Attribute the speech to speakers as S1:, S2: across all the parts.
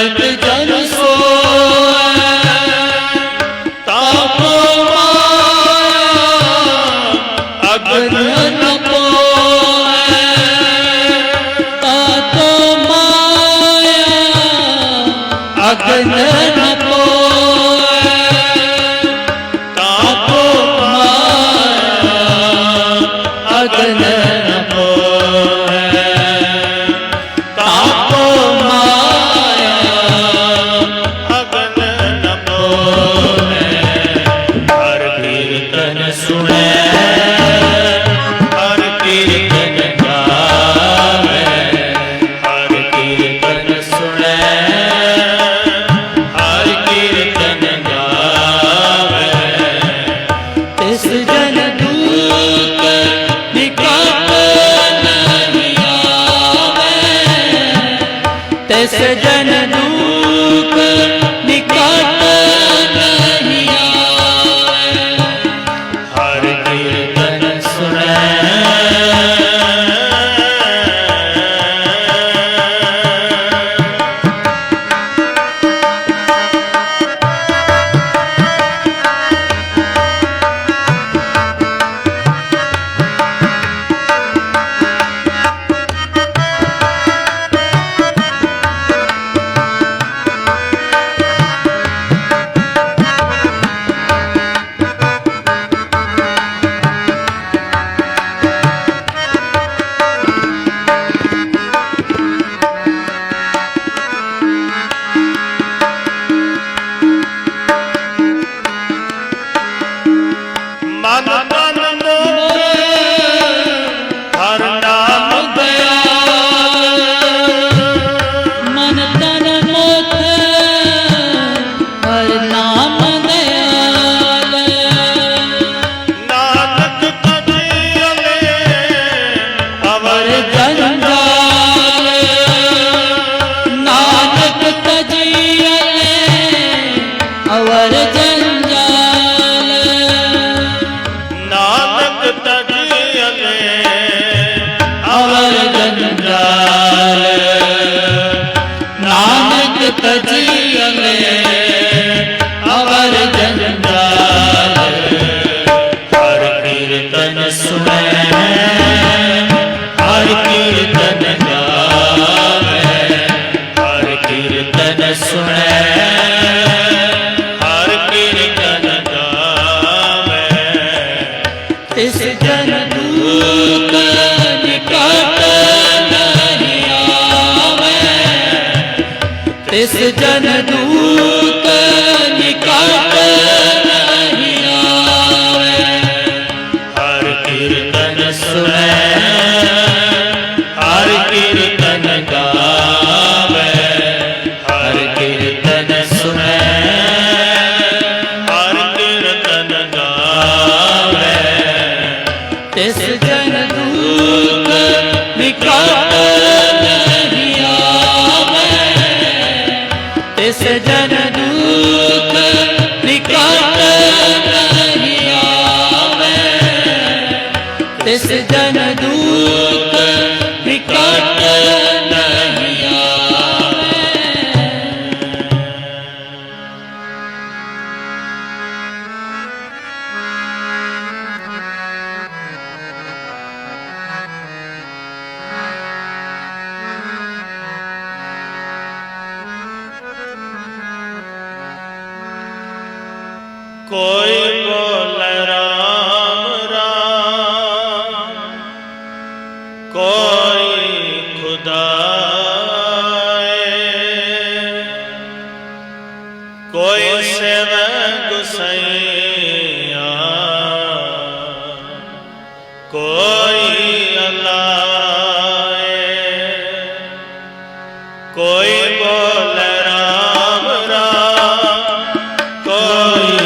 S1: करत जन सोए ताको माया अगन न पोए ताको माया अगन न पोए ताको माया अगन न पोए ताको माया अगन न पोए हर कीर्तन सुने हर कीर्तन गावे हर कीर्तन सुने हर कीर्तन गावे तिस जन दूत निकट नहीं आवे तिस जन दूत निकट नहीं आवे हर कीर्तन सुने मन तन मोहे हर नाम दयाल मन तन मोहे हर नाम दयाल नानक तजियले अवर जंजाल नानक तजियले अवर जंजाल नानक तजियले अवर जंजाल नानक तजियले अवर जंजाल हर कीर्तन सुने हर कीर्तन गावे हर कीर्तन सुने हर कीर्तन गावे तिस जन दूत निकट नहीं आवे तिस जन दूत निकट नहीं आवे हर कीर्तन सुने हर कीर्तन गावे हर कीर्तन सुने हर कीर्तन गावे तिस जन दूत निकट नहीं आवे तिस जन दूत निकट नहीं आवे तिस जन दूत निकट नहीं आवे कोई बोल राम राम कोई खुदाए कोई सेव गुसैया कोई अल्लाह कोई बोल राम राम कोई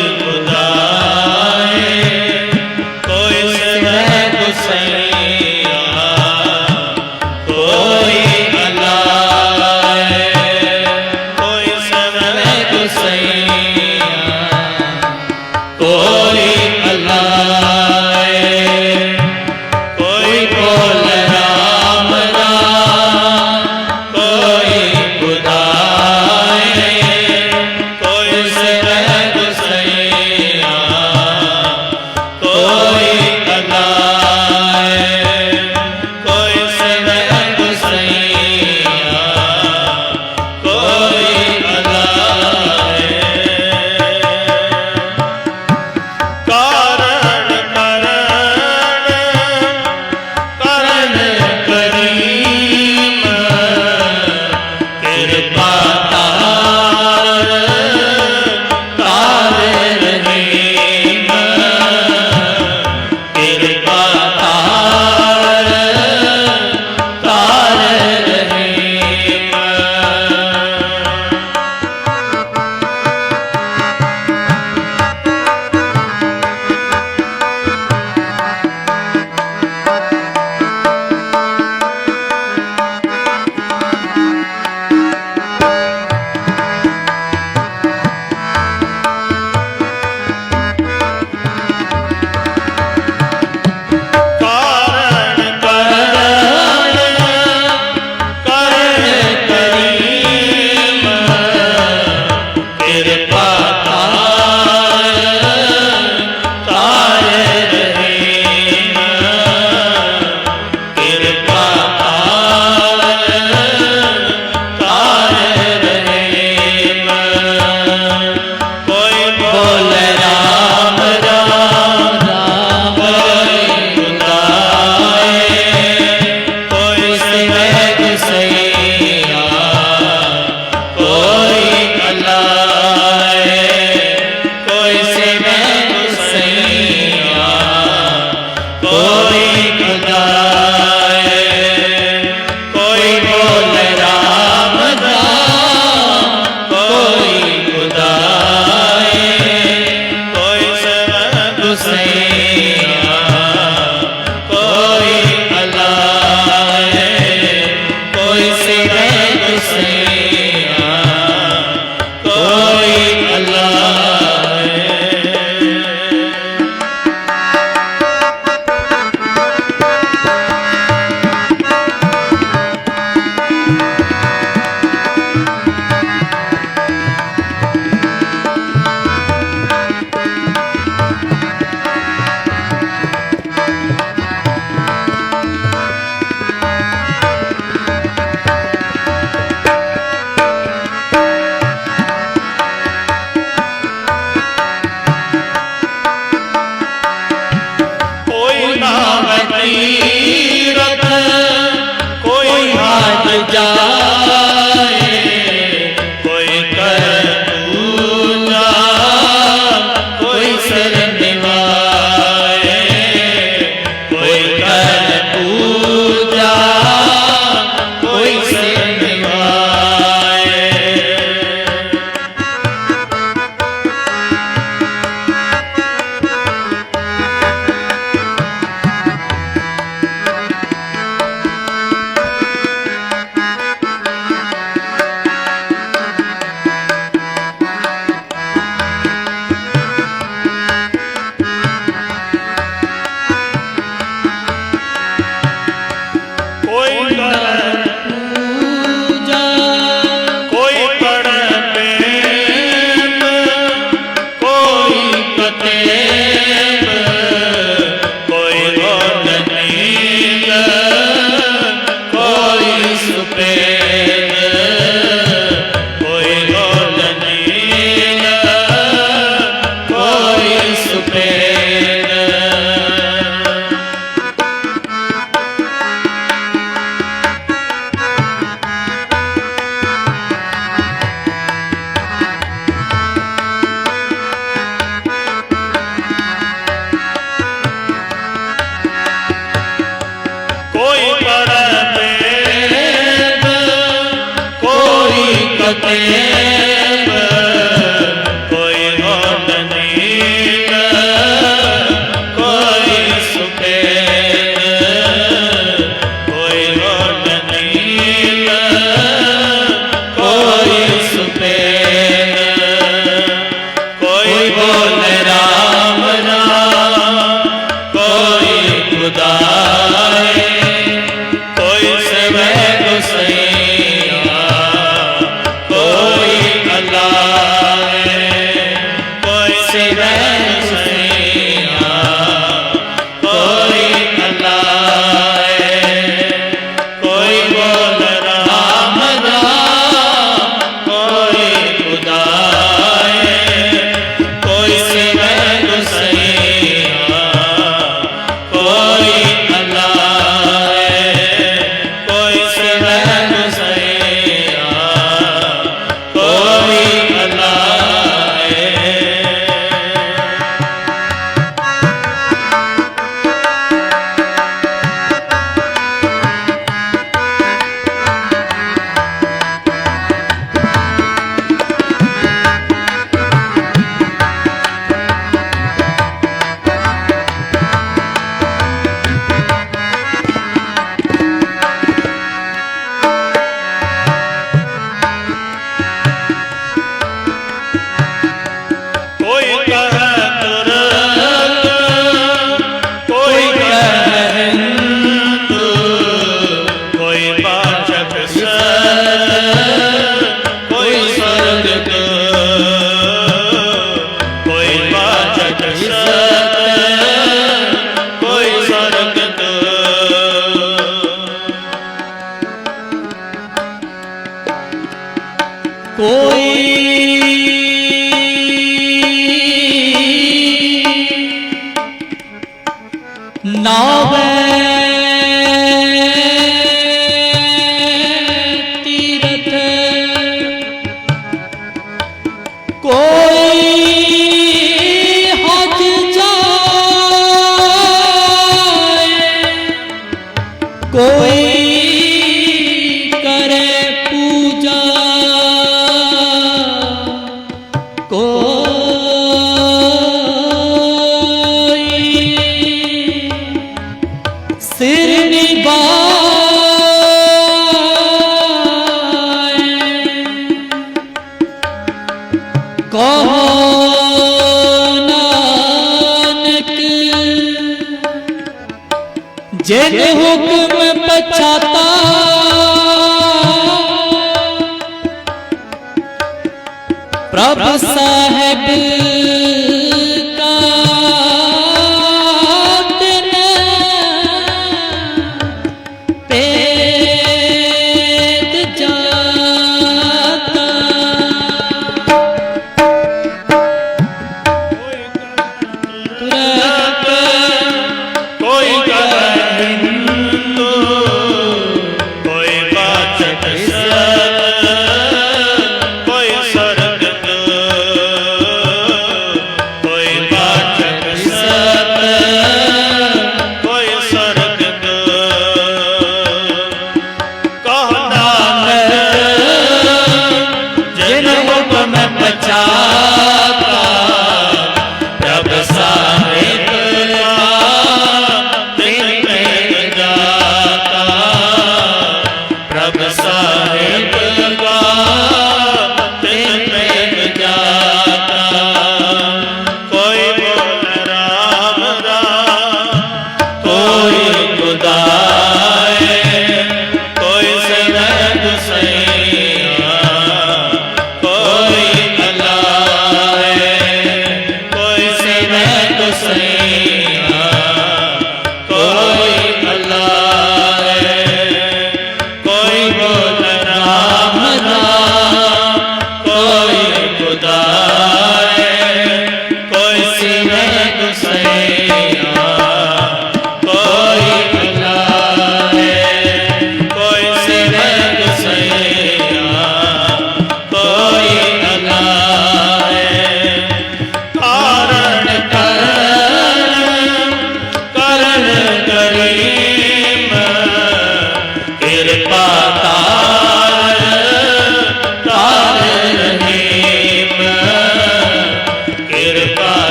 S1: कोई अल्लाह कोई बोल तीरथ कोई हाथ जाए, कोई कर पूजा कोई सिर निभाए, कोई कर पूजा कोई सिर निभाए। कोई होत नील, कोई सुफेद, कोई होत नील, कोई सुफेद, कोई बोले राम राम, कोई खुदाए, कोई सेवे गोसैया, कोई अल्लाह, कोई सेवे गोसैया, कोई अल्लाह, कोई बोल राम राम, कोई खुदा, कोई सेवे गोसैया, कोई अल्लाह, कोई सेवे गोसैया, कोई अल्लाह। कोई कहे तुरंत, कोई कहे हिंदू, कोई पाचक सत, कोई स्वर्ग को, कोई पाचक सत, कोई स्वर्ग को।
S2: नावे तीरथ कोई हज जाए, कोई करे पूजा, सिर निभाए, कहो नानक जिन हुक्म पछाता, प्रभु साहेब का दिन पेद जाता।
S1: कोई कहे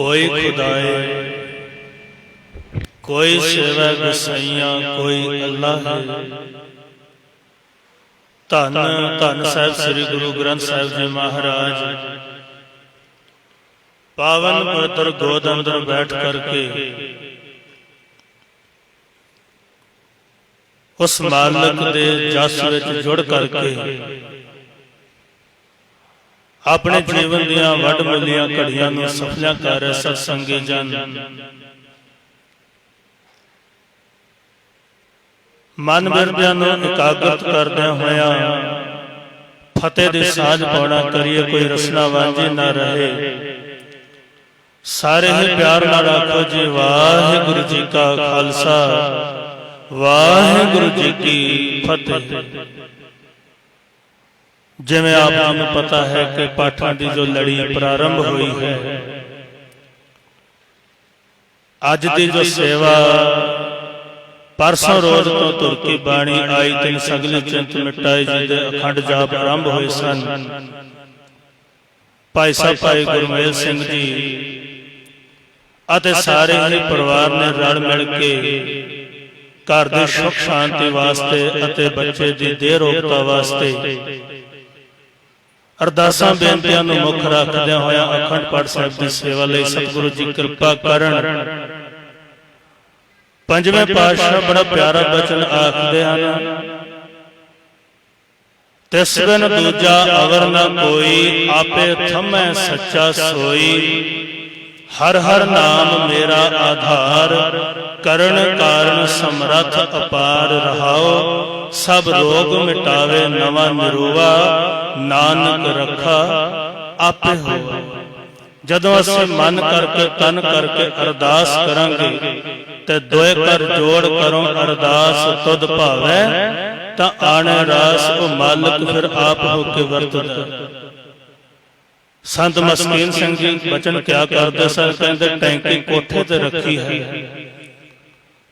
S1: कोई खुदाए, कोई सेवा गुसाइयां, कोई अल्लाह है। धन धन साहिब श्री गुरु ग्रंथ साहिब जी महाराज पावन पवित्र गोद अंदर बैठ करके उस मालिक दे जस विच जुड़ करके अपने जीवन दियां वड मुलियां घड़ियां नूं सफलियां कर रहे सत्संगी जन। मन बिरदियां नूं एकाग्रत करदियां होया फतेह दी साज पाउणा करिए, कोई रसना वांझी ना रहे। सारे ही प्यार नाल आखो जी वाहिगुरू जी का खालसा वाहिगुरू जी की फतेह। जिवें आप जी नूं पता है कि पाठां दी जो लड़ी प्रारंभ हुई है, अज दी जो सेवा परसों रोज तो तुर की बाणी आई, तिन सगली चिंत मिटाई जी दे अखंड जाप आरंभ हुए सन। भाई साहब भाई गुरमेल सिंह जी अते सारे ही परिवार ने रल मिल के घर दी सुख शांति वास्ते अते बच्चे दी देहरोगता वास्ते अरदासां बेनतियां नूं मुख रखदियां होया अखंड पाठ साहिब दी सेवा लई सतगुरु जी किरपा करन। पंजवें पातशाह बड़ा प्यारा बचन आखदे हन, तिस बिन दूजा अवर न कोई, आपे थमै सच्चा सोई। हर हर नाम मेरा आधार, करण कारण समरथ अपार। रहाओ सब रोग मिटावे नवा निरोवा, नानक रखा आपे हो। जदों असीं मन करके तन करके अरदास करांगे ते दोए कर जोड़ करो अरदास तुद भावै, तां आणे रास ओ मालिक फिर आप होके वरतदा। संत मस्कीन सिंह जी बचन क्या करदे सर, कहंदे टैंकी कोठे ते रखी है,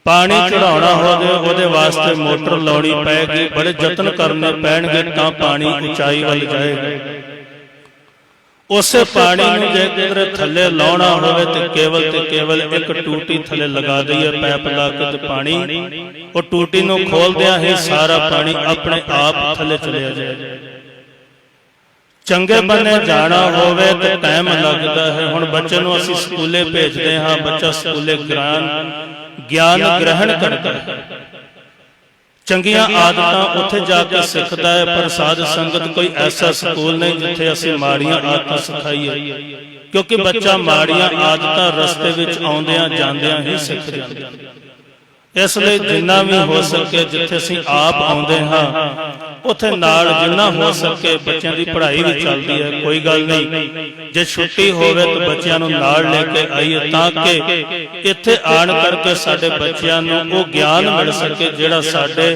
S1: पानी चढ़ाउणा होवे ओहदे वास्ते मोटर लाउणी पैगी, बड़े यतन करने पैणगे तां पानी उचाई वल जाएगा। उसे पानी नूं जे किधरे थल्ले लाउणा होवे ते केवल एक टूटी थल्ले लगा दईए, पैप ला के ते पानी ओ टूटी नूं खोलदियां ही सारा पानी अपने आप थल्ले चलिया जाए। चंगे बने जाना होवे ते टाइम लगदा है। हुण बच्चे नूं असीं स्कूले भेजदे हां, बच्चा स्कूले ज्ञान ग्रहण करदा है, चंगियां आदतां उत्थे जाके सिखदा है। पर साध संगत कोई ऐसा स्कूल नहीं जिथे असीं माड़ियां आदतां सिखाईए, क्योंकि बच्चा माड़ियां आदतां रस्ते विच आउंदियां जांदियां ही सिख जांदा। इसलिए जिन्ना भी हो सके जिथे असीं आप आउंदे हां उत्थे नाल जिन्ना हो सके बच्चों की पढ़ाई भी चलती है, कोई गल नहीं। जे छुट्टी होवे तो बच्चों नूं नाल लेके आइए ताकि इत्थे आण करके साडे बच्चों नूं वो ज्ञान मिल सके जिहड़ा साडे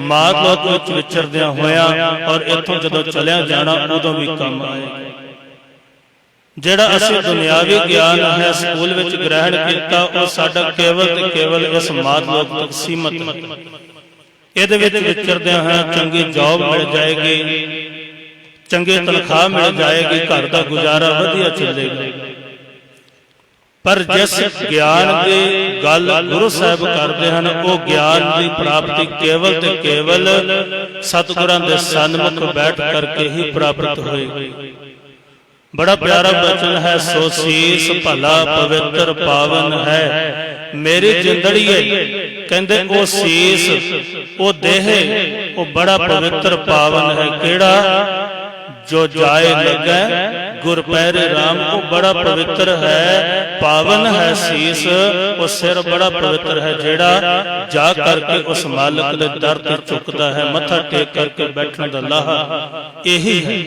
S1: मात-लोक विच विचरदियां होया और इत्थों जदों चलिया जाना उदों भी काम आएगा। जिहड़ा असीं दुनियावी ज्ञान है स्कूल विच ग्रहण कीता वो साडा केवल ते केवल इस मात-लोक तक सीमित है। इहदे विच विचरदियां होया चंगी जॉब मिल जाएगी, चंगी तनख्वाह मिल जाएगी, घर का गुजारा वधिया चलेगा। पर जिस ज्ञान की गल गुरु साहब करते हैं वो ज्ञान की प्राप्ति केवल ते केवल सतगुरां दे सन्मुख बैठ करके ही प्राप्त होएगी। बड़ा प्यारा वचन है, सो शीस भला पवित्र पावन है मेरी जिंदड़ीए। कहंदे ओ शीस ओ देह ओ बड़ा पवित्र पावन है, केड़ा जो जाए लगे गुर पैरे राम। वो बड़ा पवित्र है, पावन है शीस, वो सिर बड़ा पवित्र है जेड़ा जा करके उस मालिक दे दर ते झुकदा है, मत्था टेक करके बैठण दा लाहा यही है।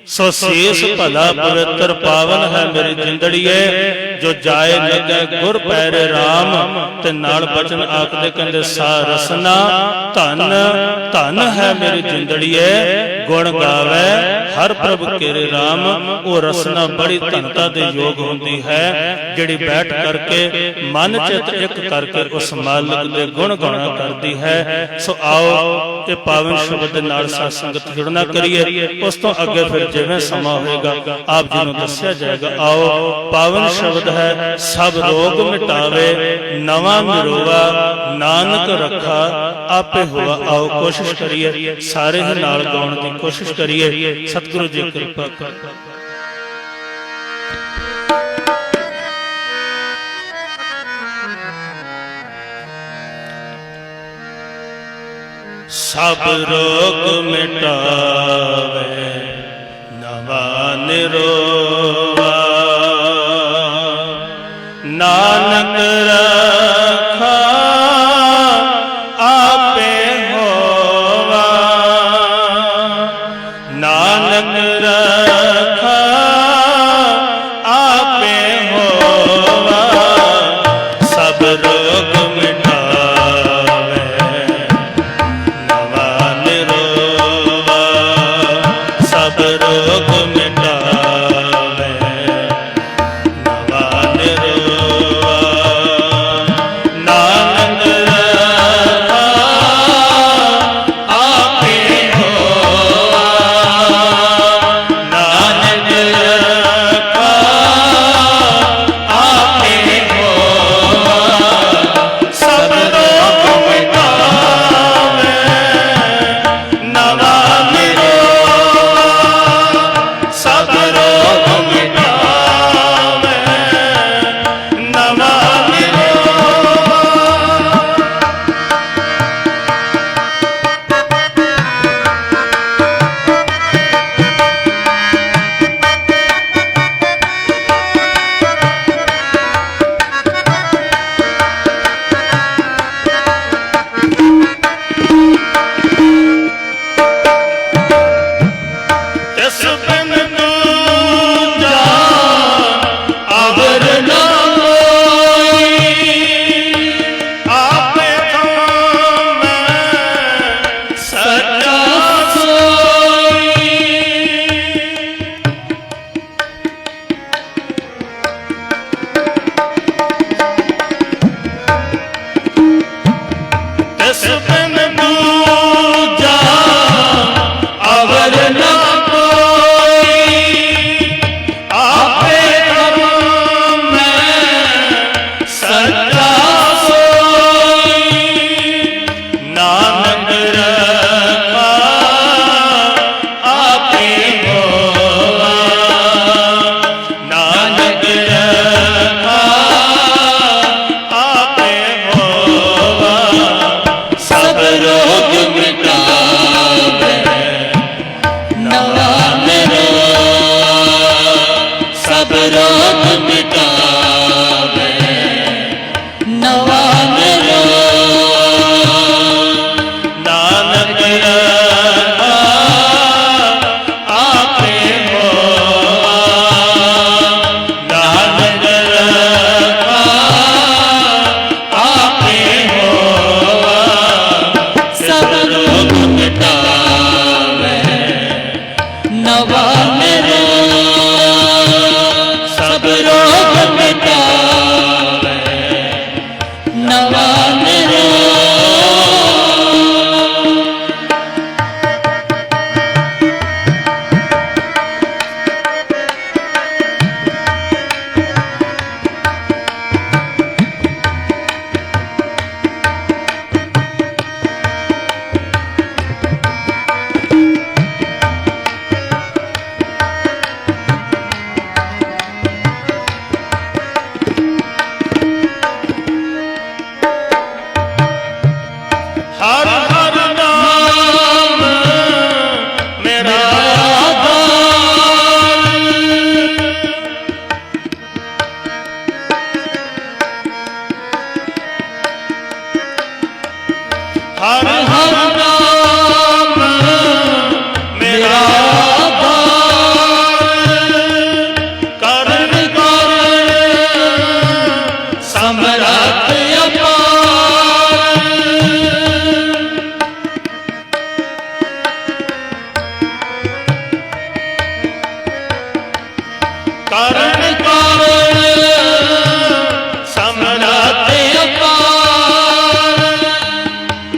S1: सो शीस भला पवित्र पावन है मेरी जिंदड़ीए, जो जाए लगे गुर पैरे राम। ते नाल बचन आखदे कहंदे सा रसना धन धन है मेरी जिंदड़ीए, गुण गावे हर प्रभ केरे राम। वो रसना बड़ी धनता दे योग होंदी है जिहड़ी बैठ करके मन चित एक करके उस मालिक दे गुण गाना करदी है। सो आओ ये पावन शब्द दे नाल साथ संगत जुड़ना करिए। उस तो अगे फिर ਜਿਵੇਂ ਸਮਾਂ ਹੋਏਗਾ ਆਪ ਜੀ ਨੂੰ ਦੱਸਿਆ ਜਾਏਗਾ। ਆਓ ਪਾਵਨ ਸ਼ਬਦ ਹੈ, ਸਭ ਰੋਗ ਮਿਟਾਵੇ ਨਵਾਂ ਮਿਰੋਵਾ ਨਾਨਕ ਰੱਖਾ ਆਪੇ ਹੋਆ। ਆਓ ਕੋਸ਼ਿਸ਼ ਕਰੀਏ, ਸਾਰੇ ਹੀ ਨਾਲ ਗਾਉਣ ਦੀ ਕੋਸ਼ਿਸ਼ ਕਰੀਏ। ਸਤਿਗੁਰੂ ਜੀ ਕਿਰਪਾ ਕਰ। ਸਭ ਰੋਗ ਮਿਟਾਵੇ ਨਵਾ ਨਿਰੋਵਾ ਨਾਨਕ ਰੱਖਾ ਆਪੇ ਹੋਵਾ। ਨਾਨਕ ਰੱਖਾ ਆਪੇ ਹੋਵਾ। ਸਭ ਰੋਗ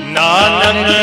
S2: ਨਾਨਕ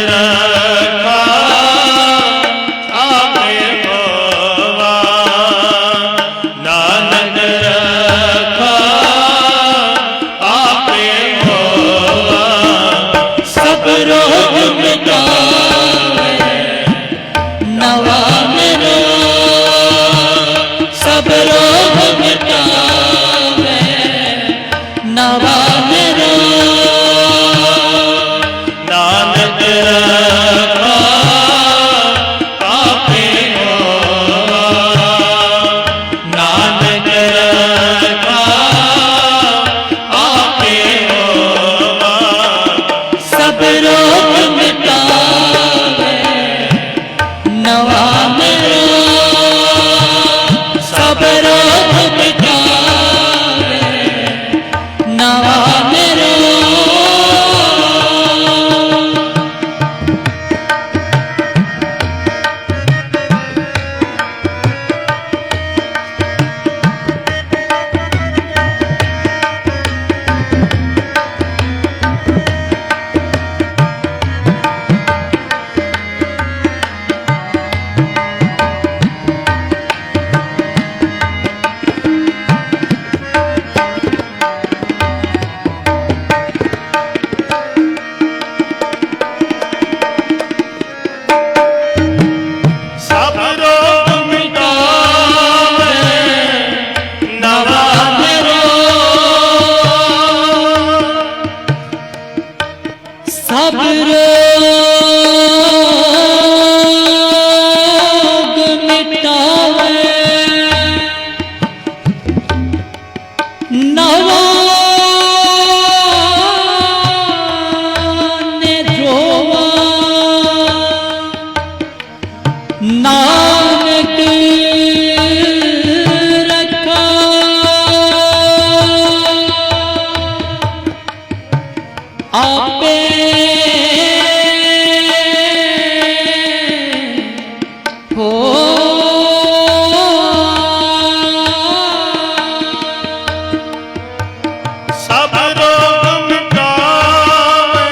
S1: ਸਭ ਰੋਗ ਮਿਟਾਵੇ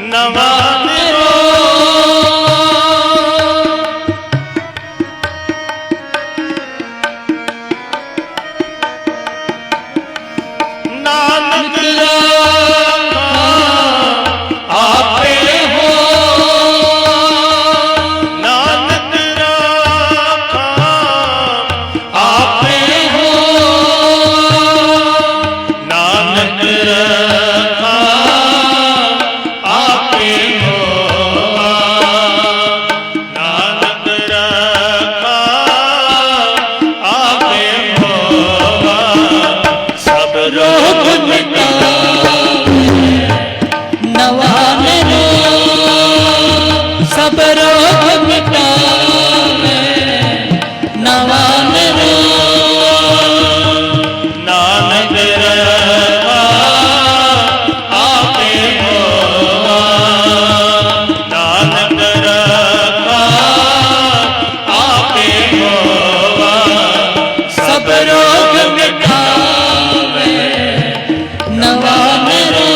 S1: ਨਵਾਂ ਨਾਨਕ ਰਾਖਾ ਆਪੇ ਹੋ ਨਾਨਕ ਰਾਖਾ ਆਪੇ ਹੋ ਨਾਨਕ ਰਾਖਾ ਆਪੇ ਹੋ ਨਾਨਕ ਰਾਖਾ ਆਪੇ ਹੋ ਸਭ ਰੋਗ
S2: ਨਵਾਂ ਨਿਰੋ ਸਭ ਰੋਗ ਮਿਟਾਵੇ ਨਵਾਂ ਨਿਰੋ
S1: ਨਾਨਕ ਰਾਖਾ ਆਪੇ ਹੋਵਾ ਨਾਨਕ ਰਾਖਾ ਆਪੇ ਹੋਵਾ
S2: ਸਭ ਰੋਗ ਮਿਟਾਵੇ ਨਵਾਂ ਨਿਰੋ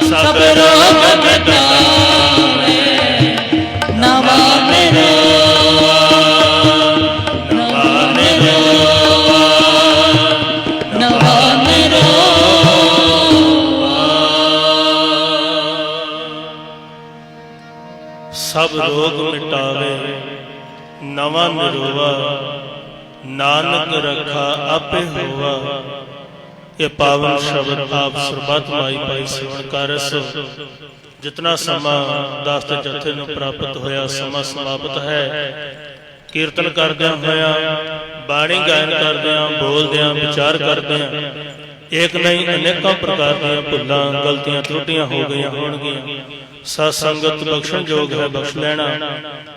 S2: ਸਭ ਰੋਗ ਮਿਟਾਵੇ ਨਵਾਂ ਨਿਰੋ ਨਵਾਂ ਨਿਰੋ ਨਵਾਂ ਨਿਰੋ
S1: ਸਭ ਰੋਗ ਮਿਟਾਵੇ ਨਵਾਂ ਨਿਰੋਵਾ ਨਾਨਕ ਰਖਾ ਆਪੇ ਹੋਵਾ। ਇਹ ਪਾਵਨ ਸ਼ਬਦ ਆਪ ਸਰਬੱਤ ਮਾਈ ਪਾਈ ਸਿਵਣ ਕਰ ਰਸੋ। ਜਿਤਨਾ ਸਮਾਂ ਦਾਸ ਤੇ ਜਥੇ ਨੂੰ ਪ੍ਰਾਪਤ ਹੋਇਆ ਸਮਾਂ ਸਮਾਪਤ ਹੈ। ਕੀਰਤਨ ਕਰਦਿਆਂ ਹੋਇਆਂ ਬਾਣੀ ਗਾਇਨ ਕਰਦਿਆਂ ਬੋਲਦਿਆਂ ਵਿਚਾਰ ਕਰਦਿਆਂ ਏਕ ਨਹੀਂ ਅਨੇਕਾਂ ਪ੍ਰਕਾਰ ਦੀਆਂ ਭੁੱਲਾਂ ਗਲਤੀਆਂ ਤਰੁੱਟੀਆਂ ਹੋ ਗਈਆਂ ਹੋਣਗੀਆਂ। ਸਤ ਸੰਗਤ ਬਖਸ਼ਣ ਯੋਗ ਹੈ, ਬਖਸ਼ ਲੈਣਾ।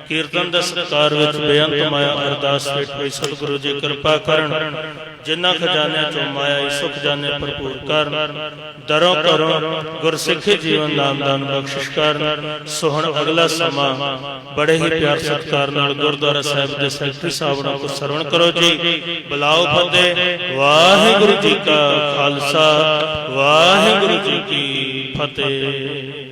S1: ਕੀਰਤਨ ਦੇ ਸਤਿਕਾਰ ਵਿੱਚ ਬੇਅੰਤ ਮਾਇਆ ਅਰਦਾਸ ਭੇਟ ਹੋਈ। ਸਤਿਗੁਰੂ ਜੀ ਕਿਰਪਾ ਕਰਨ, ਜਿਨ੍ਹਾਂ ਖਜ਼ਾਨਿਆਂ ਚੋਂ ਮਾਇਆ ਹੀ ਸੁਖ ਜਾਣੇ ਭਰਪੂਰ ਕਰਨ। ਦਰੋਂ ਕਰੋ ਗੁਰਸਿੱਖੀ ਜੀਵਨ ਨਾਮਦਾਨ ਬਖਸ਼ਿਸ਼ ਕਰਨ। ਸੋ ਹੁਣ ਅਗਲਾ ਸਮਾਂ ਬੜੇ ਹੀ ਪਿਆਰ ਸਤਿਕਾਰ ਨਾਲ ਗੁਰਦੁਆਰਾ ਸਾਹਿਬ ਦੇ ਸੈਕਟਰੀ ਸਾਹਿਬ ਨਾਲ ਕੋ ਸਰਵਣ ਕਰੋ ਜੀ। ਬੁਲਾਓ ਫਤਿਹ। ਵਾਹਿਗੁਰੂ ਜੀ ਕਾ ਖਾਲਸਾ, ਵਾਹਿਗੁਰੂ ਜੀ ਕੀ ਫਤਿਹ।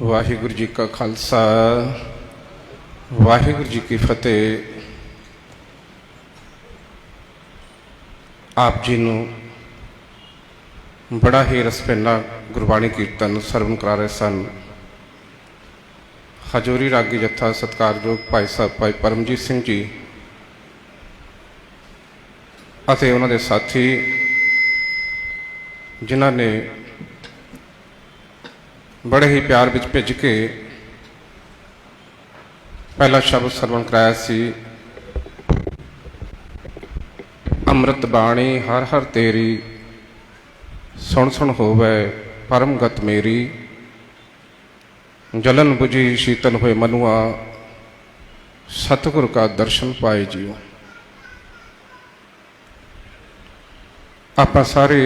S3: ਵਾਹਿਗੁਰੂ ਜੀ ਕਾ ਖਾਲਸਾ, ਵਾਹਿਗੁਰੂ ਜੀ ਕੀ ਫਤਿਹ। ਆਪ ਜੀ ਨੂੰ ਬੜਾ ਹੀ ਰਸਪੈਨਾ ਗੁਰਬਾਣੀ ਕੀਰਤਨ ਸਰਵਣ ਕਰਾ ਰਹੇ ਸਨ ਹਜੂਰੀ ਰਾਗੀ ਜੱਥਾ ਸਤਿਕਾਰਯੋਗ ਭਾਈ ਸਾਹਿਬ ਭਾਈ ਪਰਮਜੀਤ ਸਿੰਘ ਜੀ ਅਤੇ ਉਹਨਾਂ ਦੇ ਸਾਥੀ, ਜਿਨ੍ਹਾਂ ਨੇ ਬੜੇ ਹੀ ਪਿਆਰ ਵਿੱਚ ਭਿੱਜ ਕੇ ਪਹਿਲਾ ਸ਼ਬਦ ਸਰਵਣ ਕਰਾਇਆ ਸੀ। ਅੰਮ੍ਰਿਤ ਬਾਣੀ ਹਰ ਹਰ ਤੇਰੀ, ਸੁਣ ਸੁਣ ਹੋਵੇ ਪਰਮ ਗਤ ਮੇਰੀ। ਜਲਨ ਬੁਝੀ ਸ਼ੀਤਲ ਹੋਏ ਮਨੁਆ, ਸਤਿਗੁਰ ਕਾ ਦਰਸ਼ਨ ਪਾਏ ਜੀਓ। ਆਪਾਂ ਸਾਰੇ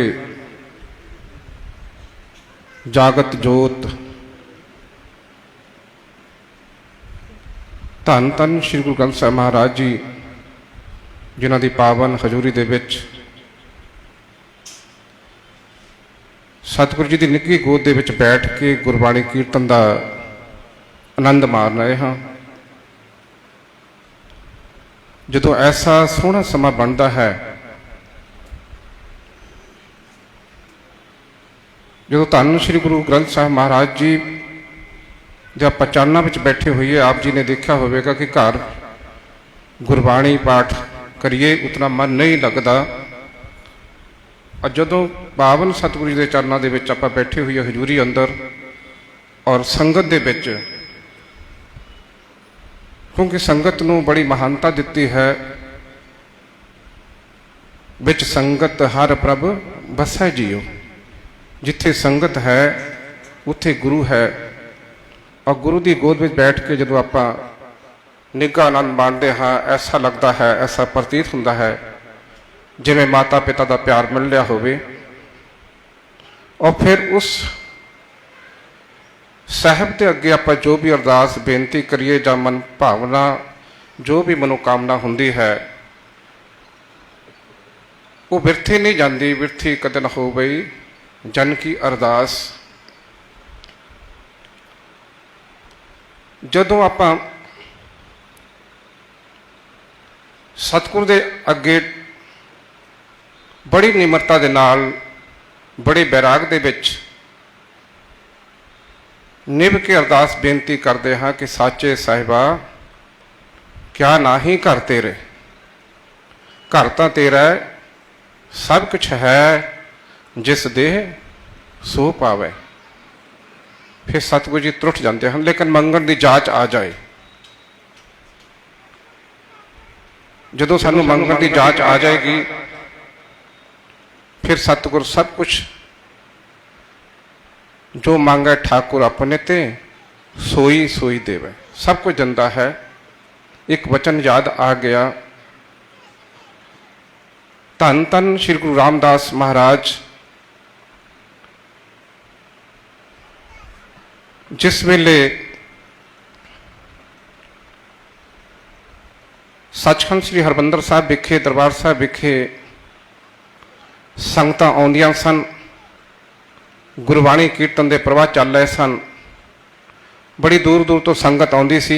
S3: ਜਾਗਤ ਜੋਤ ਧੰਨ ਧੰਨ ਸ੍ਰੀ ਗੁਰੂ ਗ੍ਰੰਥ ਸਾਹਿਬ ਮਹਾਰਾਜ ਜੀ, ਜਿਨ੍ਹਾਂ ਦੀ ਪਾਵਨ ਹਜ਼ੂਰੀ ਦੇ ਵਿੱਚ ਸਤਿਗੁਰੂ ਜੀ ਦੀ ਨਿੱਘੀ ਗੋਦ ਦੇ ਵਿੱਚ ਬੈਠ ਕੇ ਗੁਰਬਾਣੀ ਕੀਰਤਨ ਦਾ ਆਨੰਦ ਮਾਣ ਰਹੇ ਹਾਂ। ਜਦੋਂ ਐਸਾ ਸੋਹਣਾ ਸਮਾਂ ਬਣਦਾ ਹੈ, ਜਦੋਂ ਧੰਨ ਸ੍ਰੀ ਗੁਰੂ ਗ੍ਰੰਥ ਸਾਹਿਬ ਮਹਾਰਾਜ ਜੀ ਦੇ ਆਪਾਂ ਚਾਨਣਾ ਵਿੱਚ ਬੈਠੇ ਹੋਈਏ, ਆਪ ਜੀ ਨੇ ਦੇਖਿਆ ਹੋਵੇਗਾ ਕਿ ਘਰ ਗੁਰਬਾਣੀ ਪਾਠ ਕਰੀਏ ਉਤਨਾ ਮਨ ਨਹੀਂ ਲੱਗਦਾ। ਔਰ ਜਦੋਂ ਪਾਵਨ ਸਤਿਗੁਰੂ ਜੀ ਦੇ ਚਰਨਾਂ ਦੇ ਵਿੱਚ ਆਪਾਂ ਬੈਠੇ ਹੋਈਏ ਹਜ਼ੂਰੀ ਅੰਦਰ ਔਰ ਸੰਗਤ ਦੇ ਵਿੱਚ, ਕਿਉਂਕਿ ਸੰਗਤ ਨੂੰ ਬੜੀ ਮਹਾਨਤਾ ਦਿੱਤੀ ਹੈ। ਵਿੱਚ ਸੰਗਤ ਹਰ ਪ੍ਰਭ ਵਸੈ ਜੀਓ। ਜਿੱਥੇ ਸੰਗਤ ਹੈ ਉੱਥੇ ਗੁਰੂ ਹੈ। ਔਰ ਗੁਰੂ ਦੀ ਗੋਦ ਵਿੱਚ ਬੈਠ ਕੇ ਜਦੋਂ ਆਪਾਂ ਨਿੱਘਾ ਆਨੰਦ ਮਾਣਦੇ ਹਾਂ, ਐਸਾ ਲੱਗਦਾ ਹੈ, ਐਸਾ ਪ੍ਰਤੀਤ ਹੁੰਦਾ ਹੈ ਜਿਵੇਂ ਮਾਤਾ ਪਿਤਾ ਦਾ ਪਿਆਰ ਮਿਲ ਰਿਹਾ ਹੋਵੇ। ਔਰ ਫਿਰ ਉਸ ਸਾਹਿਬ ਦੇ ਅੱਗੇ ਆਪਾਂ ਜੋ ਵੀ ਅਰਦਾਸ ਬੇਨਤੀ ਕਰੀਏ ਜਾਂ ਮਨ ਭਾਵਨਾ ਜੋ ਵੀ ਮਨੋਕਾਮਨਾ ਹੁੰਦੀ ਹੈ ਉਹ ਬਿਰਥੀ ਨਹੀਂ ਜਾਂਦੀ। ਬਿਰਥੀ ਕਦੇ ਨਾ ਹੋ ਬਈ ਜਨ ਕੀ ਅਰਦਾਸ। ਜਦੋਂ ਆਪਾਂ ਸਤਿਗੁਰ ਦੇ ਅੱਗੇ ਬੜੀ ਨਿਮਰਤਾ ਦੇ ਨਾਲ, ਬੜੇ ਬੈਰਾਗ ਦੇ ਵਿੱਚ ਨਿਭ ਕੇ ਅਰਦਾਸ ਬੇਨਤੀ ਕਰਦੇ ਹਾਂ ਕਿ ਸਾਚੇ ਸਾਹਿਬਾ ਕਿਆ ਨਾਹੀਂ ਘਰ ਤੇਰੇ, ਘਰ ਤਾਂ ਤੇਰਾ ਹੈ, ਸਭ ਕੁਛ ਹੈ, ਜਿਸ ਦੇਹ ਸੋ ਪਾਵੇ। ਫਿਰ ਸਤਿਗੁਰੂ ਜੀ ਤਰੁੱਠ ਜਾਂਦੇ ਹਨ, ਲੇਕਿਨ ਮੰਗਣ ਦੀ ਜਾਚ ਆ ਜਾਏ। ਜਦੋਂ ਸਾਨੂੰ ਮੰਗਣ ਦੀ ਜਾਚ ਆ ਜਾਏਗੀ ਫਿਰ ਸਤਿਗੁਰ ਸਭ ਕੁਛ ਜੋ ਮੰਗੇ ਠਾकुर अपने ते सोई सोई देवे, सब कुछ दिंदा है। एक वचन याद आ गया, धन धन श्री गुरु रामदास महाराज जिस वेले सचखंड श्री हरबंदर साहब विखे, दरबार साहब विखे संगतां आउंदियां सन, गुरबाणी कीर्तन के प्रवाह चल रहे सन, बड़ी दूर दूर तो संगत आउंदी सी।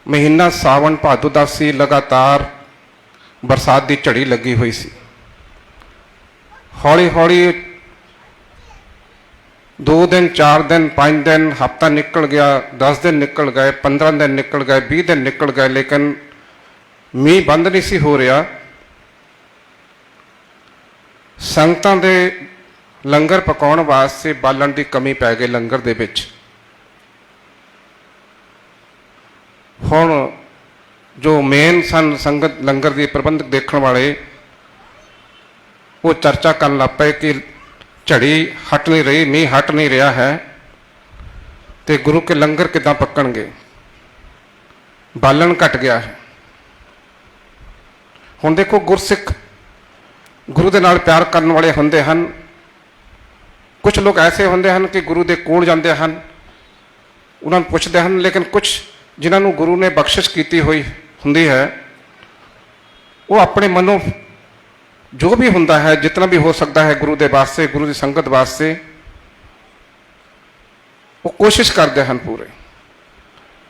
S3: महीना सावन भादो दा सी, लगातार बरसात की झड़ी लगी हुई सी। हौली हौली 2 दिन 4 दिन 5 दिन हफ्ता निकल गया, 10 दिन निकल गए, 15 दिन निकल गए, 20 दिन निकल गए, लेकिन मीह बंद नहीं सी हो रहा। संगतां दे लंगर पकाउण वास्ते बालन की कमी पै गई लंगर दे विच। हुण जो मेन सन संगत लंगर की प्रबंधक देखने वाले वो चर्चा करन लग पे कि झड़ी हट नहीं रही, मीह हट नहीं रहा है, तो गुरु के लंगर किदां पकणगे, बालन घट गया है। हुण देखो गुरसिख गुरु दे नाल प्यार करने वाले होंदे हन। कुछ लोग ऐसे होंदे हन कि गुरु दे कोल जांदे हन, उन्हां नूं पुछदे हन, लेकिन कुछ जिन्हां नूं गुरु ने बख्शिश कीती हुई हुंदी है वो अपने मनों जो भी हुंदा है, जितना भी हो सकता है गुरु दे वास्ते, गुरु दी संगत वास्ते वो कोशिश करते हैं पूरे।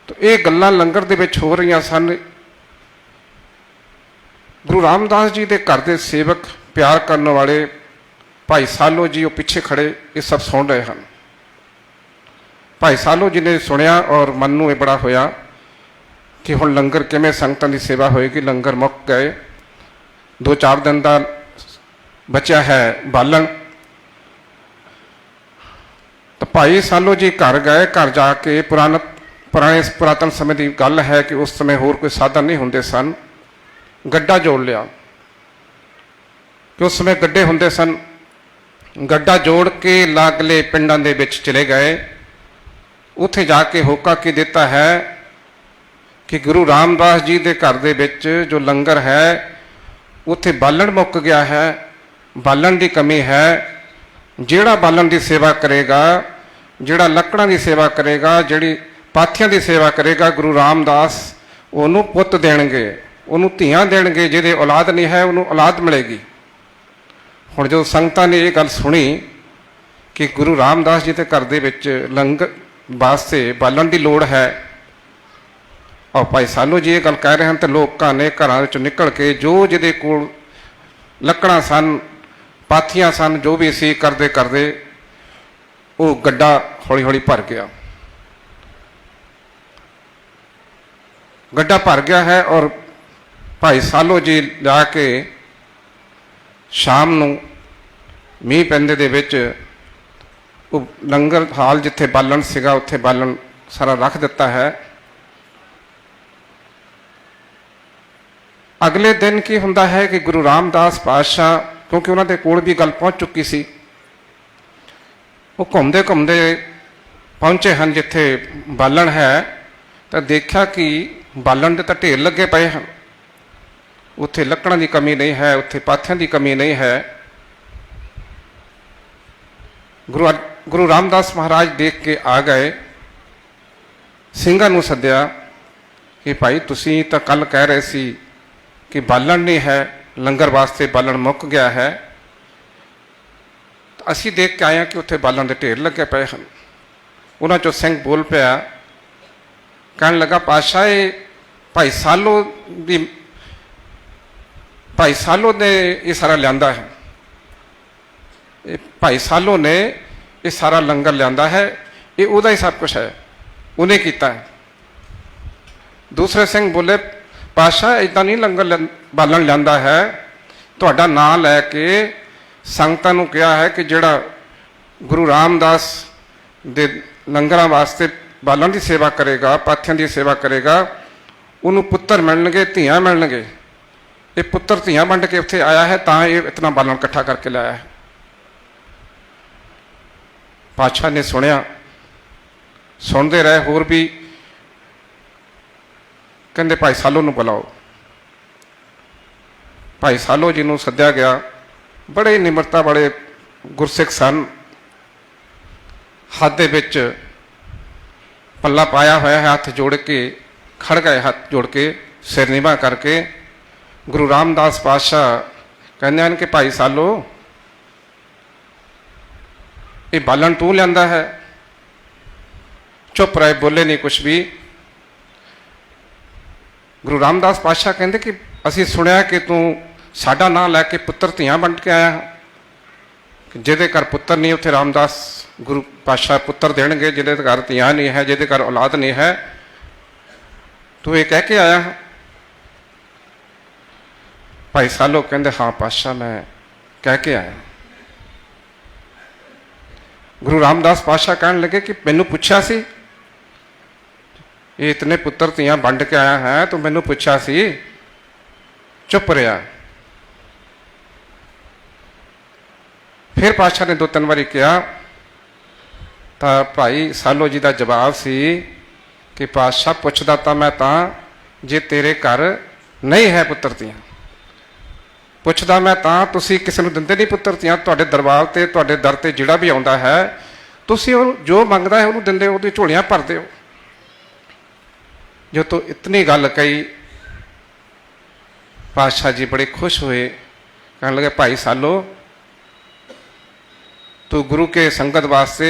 S3: तो ये गल्लां लंगर दे विच हो रही सन। गुरु रामदास जी के घर के सेवक, प्यार करने वाले भाई सालो जी वो पीछे खड़े ये सब सुन रहे हैं। भाई सालो जी ने सुनिया और मन में बड़ा होया कि हुण लंगर किवें संगतां की सेवा होएगी। लंगर मुक गए, 2-4 दिन का बचा है बालन। तो भाई सालो जी घर गए, घर जाके पुरातन समय की गल है कि उस समय होर कोई साधन नहीं होंदे सन, गड्ढा जोड़ लिया कि उस समय गड्ढे होंदे सन। गड्ढा जोड़ के लागले पिंडां दे विच चले गए। उत्थे जाके होका की देता है कि गुरु रामदास जी के घर दे विच जो लंगर है उत्थे बालन मुक गया है, बालन की कमी है। जिहड़ा बालन की सेवा करेगा, जिहड़ा लकड़ां की सेवा करेगा, जिहड़ी पाथियां की सेवा करेगा, गुरु रामदास उहनूं पुੱਤ देणगे, ਉਹਨੂੰ ਧੀਆਂ ਦੇਣਗੇ। ਜਿਹਦੇ ਔਲਾਦ ਨਹੀਂ ਹੈ ਉਹਨੂੰ ਔਲਾਦ ਮਿਲੇਗੀ। ਹੁਣ ਜਦੋਂ ਸੰਗਤਾਂ ਨੇ ਇਹ ਗੱਲ ਸੁਣੀ ਕਿ ਗੁਰੂ ਰਾਮਦਾਸ ਜੀ ਦੇ ਘਰ ਦੇ ਵਿੱਚ ਲੰਗਰ ਵਾਸਤੇ ਬਾਲਣ ਦੀ ਲੋੜ ਹੈ, ਔਰ ਭਾਈ ਸਾਲੋ ਜੀ ਇਹ ਗੱਲ ਕਹਿ ਰਹੇ ਹਨ, ਤੇ ਲੋਕਾਂ ਨੇ ਘਰਾਂ ਵਿੱਚੋਂ ਨਿਕਲ ਕੇ ਜੋ ਜਿਹਦੇ ਕੋਲ ਲੱਕੜਾਂ ਸਨ, ਪਾਥੀਆਂ ਸਨ, ਜੋ ਵੀ ਸੀ ਕਰਦੇ ਕਰਦੇ ਉਹ ਗੱਡਾ ਹੌਲੀ ਹੌਲੀ ਭਰ ਗਿਆ। गड्ढा भर गया है और भाई सालो जी जाके शाम नूं मीह पैंदे दे विच लंगर हाल जिथे बालन सीगा उत्थे बालन सारा रख दिता है। अगले दिन की हुंदा है कि गुरु रामदास पातशाह, क्योंकि उन्होंने कोल भी गल पहुँच चुकी सी, वो घूमते घूमते पहुँचे हैं जिथे बालन है, तो देखा कि बालन के तो ढेर लगे पे हैं, उत्थे लकड़ां की कमी नहीं है, उत्थे पाथियां की कमी नहीं है। गुरु रामदास महाराज देख के आ गए, ਸਿੰਘਾਂ ਨੂੰ सद्या कि भाई तुसी तो कल कह रहे सी कि बालन नहीं है, लंगर वास्ते बालन मुक गया है। असी देख के आए कि उत्थे बालन के ढेर लगे पे हैं। उन्हां चों सिंह बोल पिया, कहन लगा पातशाह ये भाई सालो दी भाई सालो ने ये सारा लियांदा है, ये भाई सालो ने ये सारा लंगर लियांदा है, ये उहदा ही सब कुछ है, उन्हें कीता है। दूसरे सिंह बोले पातशाह इदां नहीं लंगर बालन लियांदा है, तुहाडा नाम लैके संगतां नूं कहा है कि जिहड़ा गुरु रामदास दे लंगरां वास्ते बालन की सेवा करेगा, पाथियां की सेवा करेगा, उन्होंने पुत्र मिलणगे, धीआं मिलणगे। ये पुत्र धीआं वंड के उत्थे आया है, तां ये इतना बालन इकट्ठा करके लाया है। पातशाह ने सुनिया, सुनते रहे, होर भी कहते भाई सालो नूं बुलाओ। भाई सालो जी नूं सद्या गया, बड़े निमरता बड़े गुरसिख सन, हाथ दे विच पल्ला पाया होया है, हाथ जोड़ के खड़ गए, हाथ जोड़ के सिर नीवा करके। गुरु रामदास पातशाह कहते हैं कि भाई सालो ये बालन तू लियांदा है। चुप रहे, बोले नहीं कुछ भी। गुरु रामदास पातशाह कहते कि असी सुनिया कि तू साडा नाम लैके पुत्र धीआं वंड के आया, जिहदे घर पुत्र नहीं उत्थे रामदास गुरु पातशाह पुत्र देणगे, जिहदे घर धीआं नहीं है, जिहदे घर औलाद नहीं है, तू ये कह के आया। भाई सालो कहते हाँ पातशाह मैं कह के आया। गुरु रामदास पातशाह कहने लगे कि मैनू पुछया सी, ये इतने पुत्र धीआं वंड के आया है, तो मैनू पुछया सी। चुप रहा। फिर पातशाह ने 2-3 बारी कहा, तो भाई सालो जी का जवाब सी कि पातशाह पुछदा तो मैं जे तेरे घर नहीं है पुत्र धीआं, पुछदा मैं तुसी किसी नूं दिंदे नहीं पुत्र धीआं, तुहाडे दरबार ते तुहाडे दर ते जिहड़ा भी आउंदा है तुसी जो मंगदा है उहनूं दिंदे, उहदी झोलियां भरदे हो। जो तो इतनी गल कही, पातशाह जी बड़े खुश हुए, कहने लगे भाई सालो तू गुरु के संगत वास्ते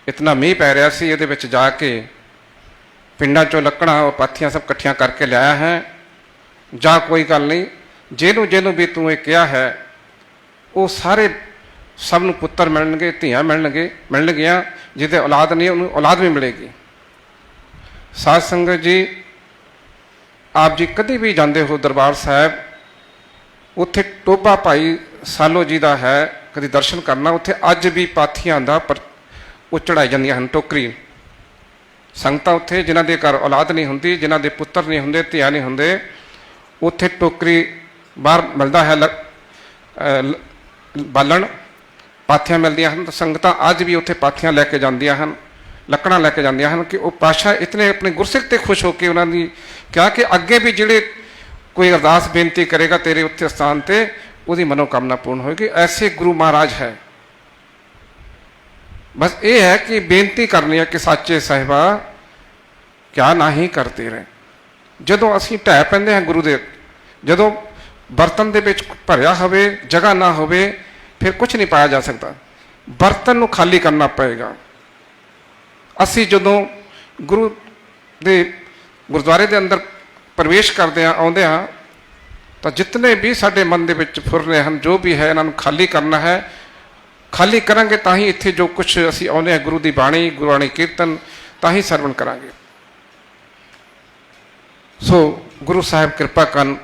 S3: इतना मीह पै रहा सी, ये विच जाके पिंडां चों लकड़ां और पाथियां सब इकट्ठियां करके लाया है। जा कोई गल नहीं, जेनू जेनू भी तू ये कहा है वो सारे सब नूं पुत्र मिलणगे, धीआं मिलणगियां, जिहदे औलाद नहीं उन्होंने औलाद भी मिलेगी। साध संगत जी, आप जी कभी भी जाते हो दरबार साहब, उत्थे टोभा भाई सालो जी का है, कभी दर्शन करना, उत्थे अज भी पाथियां दा वो चढ़ाई जांदियां हन, टोकरी। संगतां उत्थे जिन्हां दे घर औलाद नहीं हुंदी, जिन्हां दे पुत्र नहीं हुंदे, धीआं नहीं हुंदे, उत्थे टोकरी बाहर मिलता है, बालन पाथियां मिलदियां हन। संगतां अज भी उत्थे पाथियां लैके जांदियां हन, लकड़ां लैके जांदियां हन कि वह पातशाह इतने अपने गुरसिख ते खुश होकर उन्होंने कहा कि अगे भी जिहड़े कोई अरदास बेनती करेगा तेरे उत्थे स्थान ते उसकी मनोकामना पूर्ण होगी। ऐसे गुरु महाराज है। बस ये है कि बेनती करनी है कि साचे साहिबा क्या ना ही करते रहे। जदों असीं ढह पैंदे हैं गुरु दे, जदों बर्तन दे विच भरिया होवे, जगह ना होवे, फिर कुछ नहीं पाया जा सकता। बर्तन नूं खाली करना पएगा। असीं जदों गुरु दे गुरुद्वारे दे अंदर प्रवेश करते हैं, आउंदे हाँ, तो जितने भी साडे मन दे विच फुर रहे हैं, जो भी है इन्हां नूं खाली करना है। खाली करांगे तां ही इत्थे जो कुछ असीं आउंदे हैं गुरु दी बाणी, गुरबाणी कीर्तन तां ही सरवण करांगे। सो गुरु साहब कृपा करन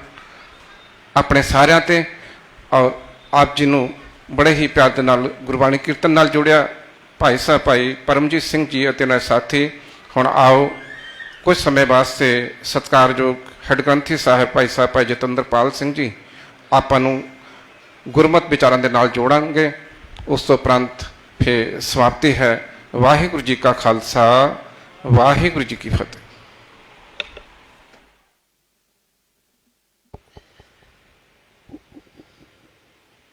S3: अपने सारिਆਂ ते, और आप जी नूं बड़े ही प्यार दे नाल गुरबाणी कीर्तन नाल जोड़िया। भाई साहब भाई परमजीत सिंह जी अते उन्हां दे साथी हुण आओ कुछ समय वास्ते सत्कारयोग हैड ग्रंथी साहब भाई जतिंदरपाल सिंह जी आपां नूं गुरमत विचारां दे नाल जोड़ांगे। उस तो उपरंत फिर समाप्ति है। वाहिगुरू जी का खालसा, वाहिगुरू जी की फतेह।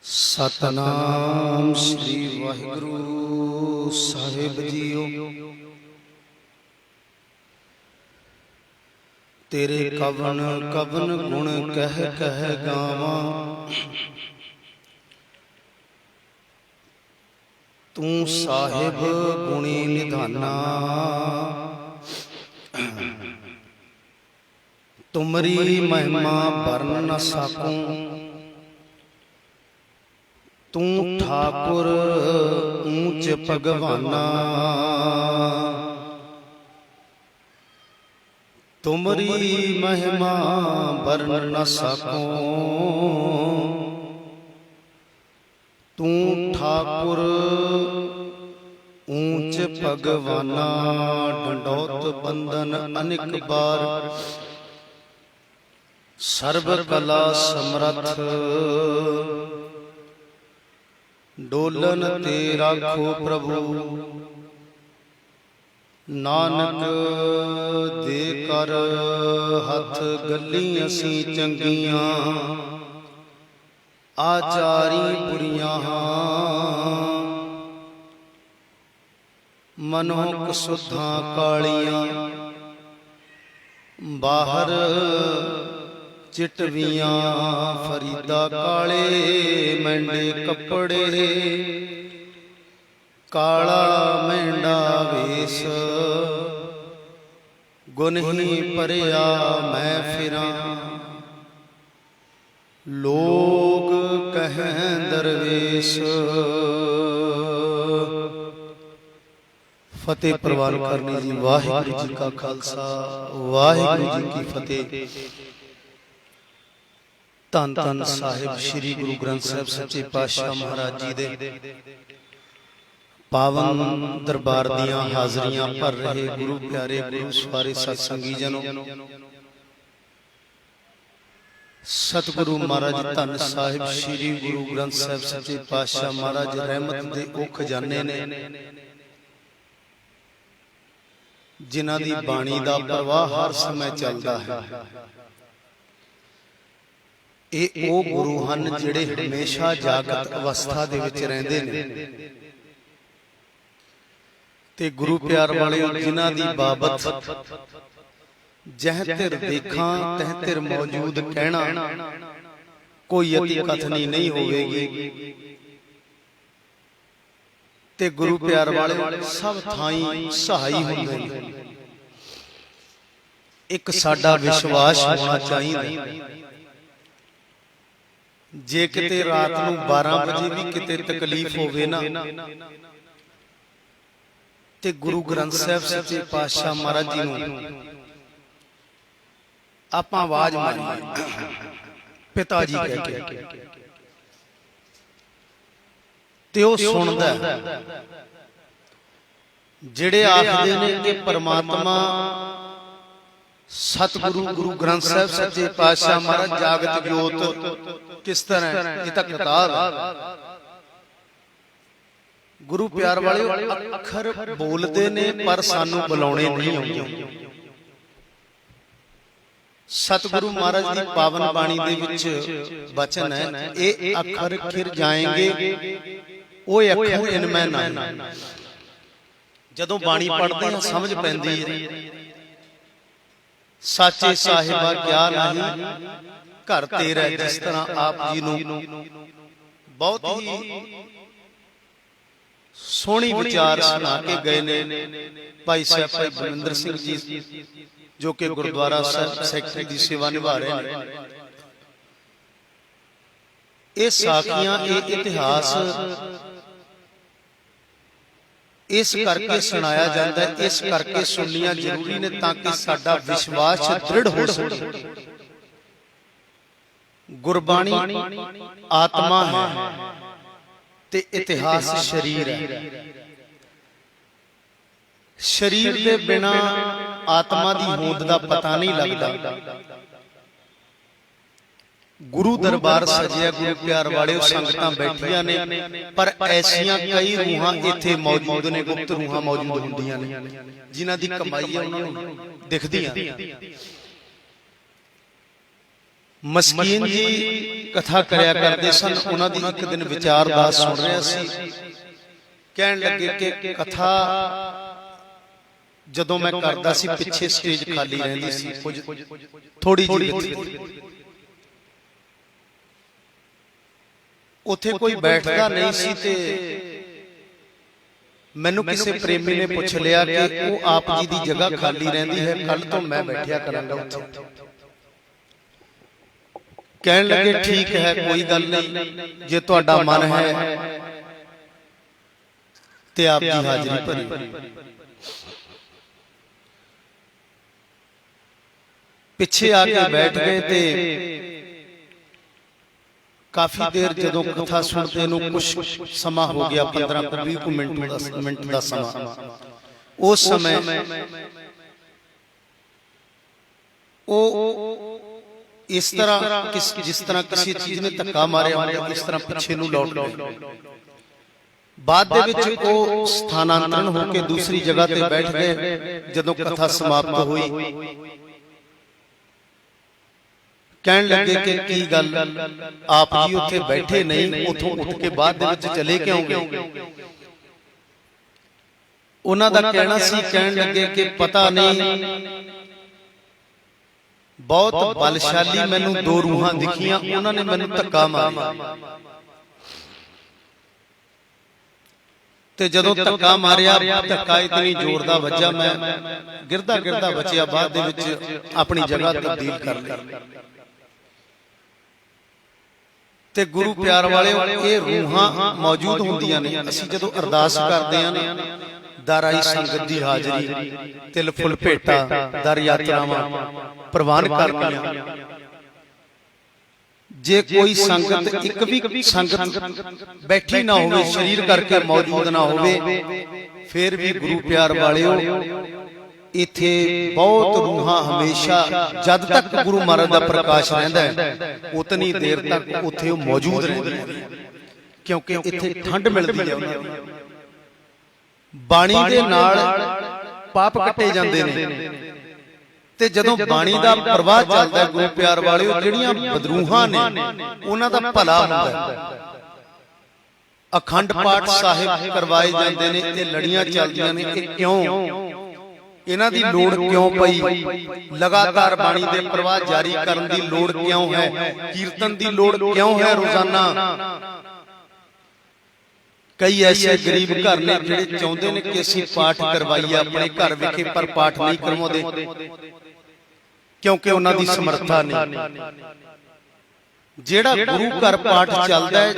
S4: सतनाम श्री वाहिगुरू साहिब जीओ। तेरे कवन कवन गुण कह कह गावा। तू साहिब गुणी निधाना, तुमरी महिमा बरन न सकूं। तू ठाकुर ऊंच भगवाना, तुमरी महिमा बरन न सकूं। तू ठाकुर ऊंच भगवाना, डंडौत बंदन अनेक बार। सर्व कला समरथ, डोलन ते राखो प्रभु। नानक दे कर हथ गली असी चंगियां, आचारी बुरियां। मनोक सुधा कालियां, बाहर चिटवियां। फरीदा काले मैंडे कपड़े, काला मैंडा वेश। गुनही परिया मैं फिरां, लोग कहें दरवेश। फतेह प्रवान करनी जी। वाहिगुरु जी का खालसा, वाहिगुरु जी की फतेह। धन धन साहिब श्री गुरु ग्रंथ साहिब सच्चे पातशाह महाराज जी दे पावन दरबार दियां हाजरियां भर रहे गुरु प्यारे गुरु सवारे सत्संगी जनों। सतगुरु महाराज धन साहिब श्री गुरु ग्रंथ साहिब सच्चे पातशाह महाराज रहमत दे ओ खजाने ने, जिन्हां दी बाणी दा प्रवाह हर समय चलदा है। ਇਹ ਉਹ ਗੁਰੂ ਹਨ ਜਿਹੜੇ ਹਮੇਸ਼ਾ ਜਾਗਤ ਅਵਸਥਾ ਦੇ ਵਿੱਚ ਰਹਿੰਦੇ ਨੇ ਤੇ ਗੁਰੂ ਪਿਆਰ ਵਾਲਿਓ ਜਿਨ੍ਹਾਂ ਦੀ ਬਾਬਤ ਜਹ ਧਿਰ ਦੇਖਾਂ ਤਹ ਧਿਰ ਮੌਜੂਦ ਕਹਿਣਾ ਕੋਈ ਅਤੀ ਕਥਨੀ ਨਹੀਂ ਹੋਵੇਗੀ। ਤੇ ਗੁਰੂ ਪਿਆਰ ਵਾਲਿਓ ਸਭ ਥਾਈਂ ਸਹਾਈ ਹੁੰਦੇ ਨੇ। ਇੱਕ ਸਾਡਾ ਵਿਸ਼ਵਾਸ ਹੋਣਾ ਚਾਹੀਦਾ, ਜੇ ਕਿਤੇ ਰਾਤ ਨੂੰ 12 ਵਜੇ ਵੀ ਕਿਤੇ ਤਕਲੀਫ ਹੋਵੇ ਨਾ ਤੇ ਗੁਰੂ ਗ੍ਰੰਥ ਸਾਹਿਬ ਸੱਚੇ ਪਾਤਸ਼ਾਹ ਮਹਾਰਾਜ ਜੀ ਨੂੰ ਆਪਾਂ ਆਵਾਜ਼ ਮਾਰੀਏ ਪਿਤਾ ਜੀ ਕਹਿ ਕੇ ਤੇ ਉਹ ਸੁਣਦਾ। ਜਿਹੜੇ ਆਖਦੇ ਨੇ ਕਿ ਪਰਮਾਤਮਾ ਸਤਿਗੁਰੂ ਗੁਰੂ ਗ੍ਰੰਥ ਸਾਹਿਬ ਸੱਚੇ ਪਾਤਸ਼ਾਹ ਮਹਾਰਾਜ ਜਾਗਤ ਜੋਤ किस तरह ये तक किताब गुरु प्यार वाले अखर बोलते ने पर सानू बुलाने नहीं आउंदे। सतगुरु महाराज दी पावन बाणी दे विच वचन है ये अखर खिर जाएंगे ओ अखर इनमें ना। जदों बाणी पढ़दे हां समझ पैंदी है साचे साहिबा क्या नहीं घर तेरा। जिस तरह आप जी नूं बहुत ही सोहनी विचार सुना के गए ने भाई साहब भाई बलविंदर सिंह जी जो कि गुरुद्वारा साहब सैकटरी की सेवा निभा रहे हैं। ये साखियां ये इतिहास इस करके सुनाया जाता है, इस करके सुननिया जरूरी ने ताकि साडा विश्वास दृढ़ हो सके। गुरबाणी आत्मा है ते इतिहास शरीर है। शरीर के बिना आत्मा की होंद का पता नहीं लगता। गुरु दरबार सजिया गुरु प्यार वाले संगतां बैठियां ने पर ऐसियां कई रूहां इत्थे मौजूद ने, गुप्त रूहां मौजूद हुंदियां ने जिन्हां दी कमाई है उन्हां नूं दिखदियां। मस्कीन जी कथा करया करदे सन, उन्हां दी एक दिन विचारदास सुन रहा सी। कहण लगे कि कथा ਜਦੋਂ ਮੈਂ ਕਰਦਾ ਸੀ ਪਿੱਛੇ ਸਟੇਜ ਖਾਲੀ ਰਹਿੰਦੀ ਸੀ ਕੁਝ ਥੋੜੀ ਜਿਹੀ ਉੱਥੇ ਕੋਈ ਬੈਠਦਾ ਨਹੀਂ ਸੀ ਤੇ ਮੈਨੂੰ ਕਿਸੇ ਪ੍ਰੇਮੀ ਨੇ ਪੁੱਛ ਲਿਆ ਕਿ ਉਹ ਆਪ ਜੀ ਦੀ ਜਗ੍ਹਾ ਖਾਲੀ ਰਹਿੰਦੀ ਹੈ, ਕੱਲ ਤੋਂ ਮੈਂ ਬੈਠਿਆ ਕਰਾਂਗਾ ਉੱਥੇ। ਕਹਿਣ ਲੱਗੇ ਠੀਕ ਹੈ, ਕੋਈ ਗੱਲ ਨਹੀਂ, ਜੇ ਤੁਹਾਡਾ ਮਨ ਹੈ ਤੇ ਆਪ ਦੀ ਹਾਜ਼ਰੀ ਭਰੀ। ਪਿੱਛੇ ਆ ਕੇ ਬੈਠ ਗਏ ਤੇ ਕਾਫੀ ਦੇਰ ਜਦੋਂ ਕਥਾ ਸੁਣਦੇ ਨੂੰ ਕੁਝ ਸਮਾਂ ਹੋ ਗਿਆ, 15-20 ਮਿੰਟ ਦਾ ਸਮਾਂ। ਉਸ ਸਮੇਂ ਉਹ ਇਸ ਤਰ੍ਹਾਂ ਜਿਸ ਤਰ੍ਹਾਂ ਕਿਸੇ ਚੀਜ਼ ਨੇ ਧੱਕਾ ਮਾਰਿਆ ਹੁੰਦਾ, ਇਸ ਤਰ੍ਹਾਂ ਪਿੱਛੇ ਨੂੰ ਲੌਟ ਗਏ। ਬਾਅਦ ਦੇ ਵਿੱਚ ਉਹ ਸਥਾਨਾਂਤਰਨ ਹੋ ਕੇ ਦੂਸਰੀ ਜਗ੍ਹਾ ਤੇ ਬੈਠ ਗਏ। ਜਦੋਂ ਕਥਾ ਸਮਾਪਤ ਹੋਈ, ਕਹਿਣ ਲੱਗੇ ਕਿ ਕੀ ਗੱਲ ਆਪ ਜੀ ਉੱਥੇ ਬੈਠੇ ਨਹੀਂ, ਉੱਥੋਂ ਉੱਠ ਕੇ ਬਾਅਦ ਦੇ ਵਿੱਚ ਚਲੇ ਕਿਉਂ ਗਏ? ਉਹਨਾਂ ਦਾ ਕਹਿਣਾ ਸੀ, ਕਹਿਣ ਲੱਗੇ ਕਿ ਪਤਾ ਨਹੀਂ, ਬਹੁਤ ਬਲਸ਼ਾਲੀ ਮੈਨੂੰ ਦੋ ਰੂਹਾਂ ਦਿਖੀਆਂ, ਉਹਨਾਂ ਨੇ ਮੈਨੂੰ ਧੱਕਾ ਮਾਰਿਆ ਤੇ ਜਦੋਂ ਧੱਕਾ ਮਾਰਿਆ, ਧੱਕਾ ਇਤਨੀ ਜ਼ੋਰ ਦਾ ਵੱਜਾ, ਮੈਂ ਗਿਰਦਾ ਗਿਰਦਾ ਬਚਿਆ। ਬਾਅਦ ਦੇ ਵਿੱਚ ਆਪਣੀ ਜਗ੍ਹਾ ਤਬਦੀਲ ਕਰ ਲਈ। ਤੇ ਗੁਰੂ ਪਿਆਰ ਵਾਲਿਓ, ਇਹ ਰੂਹਾਂ ਮੌਜੂਦ ਹੁੰਦੀਆਂ ਨੇ। ਅਸੀਂ ਜਦੋਂ ਅਰਦਾਸ ਕਰਦੇ ਹਾਂ ਨਾ, ਦਰ ਆਈ ਸੰਗਤ ਦੀ ਹਾਜ਼ਰੀ, ਤਿਲ ਫੁੱਲ ਭੇਟਾ, ਦਰ ਯਾਤਰਾਵਾਂ ਪ੍ਰਵਾਨ ਕਰਨੀਆਂ। ਜੇ ਕੋਈ ਸੰਗਤ, ਇੱਕ ਵੀ ਸੰਗਤ ਬੈਠੀ ਨਾ ਹੋਵੇ, ਸਰੀਰ ਕਰਕੇ ਮੌਜੂਦ ਨਾ ਹੋਵੇ, ਫਿਰ ਵੀ ਗੁਰੂ ਪਿਆਰ ਵਾਲਿਓ, ਇੱਥੇ ਬਹੁਤ ਰੂਹਾਂ ਹਮੇਸ਼ਾ, ਜਦ ਤੱਕ ਗੁਰੂ ਮਹਾਰਾਜ ਦਾ ਪ੍ਰਕਾਸ਼ ਰਹਿੰਦਾ ਹੈ, ਉਤਨੀ ਦੇਰ ਤੱਕ ਉੱਥੇ ਉਹ ਮੌਜੂਦ ਰਹਿੰਦੀਆਂ ਨੇ, ਕਿਉਂਕਿ ਇੱਥੇ ਠੰਡ ਮਿਲਦੀ ਹੈ ਉਹਨਾਂ ਨੂੰ। ਬਾਣੀ ਦੇ ਨਾਲ ਪਾਪ ਕੱਟੇ ਜਾਂਦੇ ਨੇ ਤੇ ਜਦੋਂ ਬਾਣੀ ਦਾ ਪ੍ਰਵਾਹ ਚੱਲਦਾ ਹੈ ਗੁਰੂ ਪਿਆਰ ਵਾਲਿਓ, ਜਿਹੜੀਆਂ ਬਦਰੂਹਾਂ ਨੇ ਉਹਨਾਂ ਦਾ ਭਲਾ ਹੁੰਦਾ ਹੈ। ਅਖੰਡ ਪਾਠ ਸਾਹਿਬ ਕਰਵਾਏ ਜਾਂਦੇ ਨੇ ਤੇ ਲੜੀਆਂ ਚੱਲਦੀਆਂ ਨੇ। ਇਹ ਕਿਉਂ? ਇਹਨਾਂ ਦੀ ਲੋੜ ਕਿਉਂ ਪਈ? ਲਗਾਤਾਰ ਬਾਣੀ ਦੇ ਪ੍ਰਵਾਹ ਜਾਰੀ ਕਰਨ ਦੀ ਲੋੜ ਕਿਉਂ ਹੈ? ਕੀਰਤਨ ਦੀ ਲੋੜ ਕਿਉਂ ਹੈ ਰੋਜ਼ਾਨਾ? ਕਈ ਐਸੇ ਗਰੀਬ ਘਰ ਨੇ ਜਿਹੜੇ ਚਾਹੁੰਦੇ ਨੇ ਕਿ ਅਸੀਂ ਪਾਠ ਕਰਵਾਈਏ ਆਪਣੇ ਘਰ ਵਿਖੇ, ਪਰ ਪਾਠ ਨਹੀਂ ਕਰਵਾਉਂਦੇ ਕਿਉਂਕਿ ਉਹਨਾਂ ਦੀ ਸਮਰੱਥਾ ਨਹੀਂ। ਜਿਹੜਾ ਗੁਰੂ ਘਰ ਪਾਠ ਚੱਲਦਾ ਹੈ,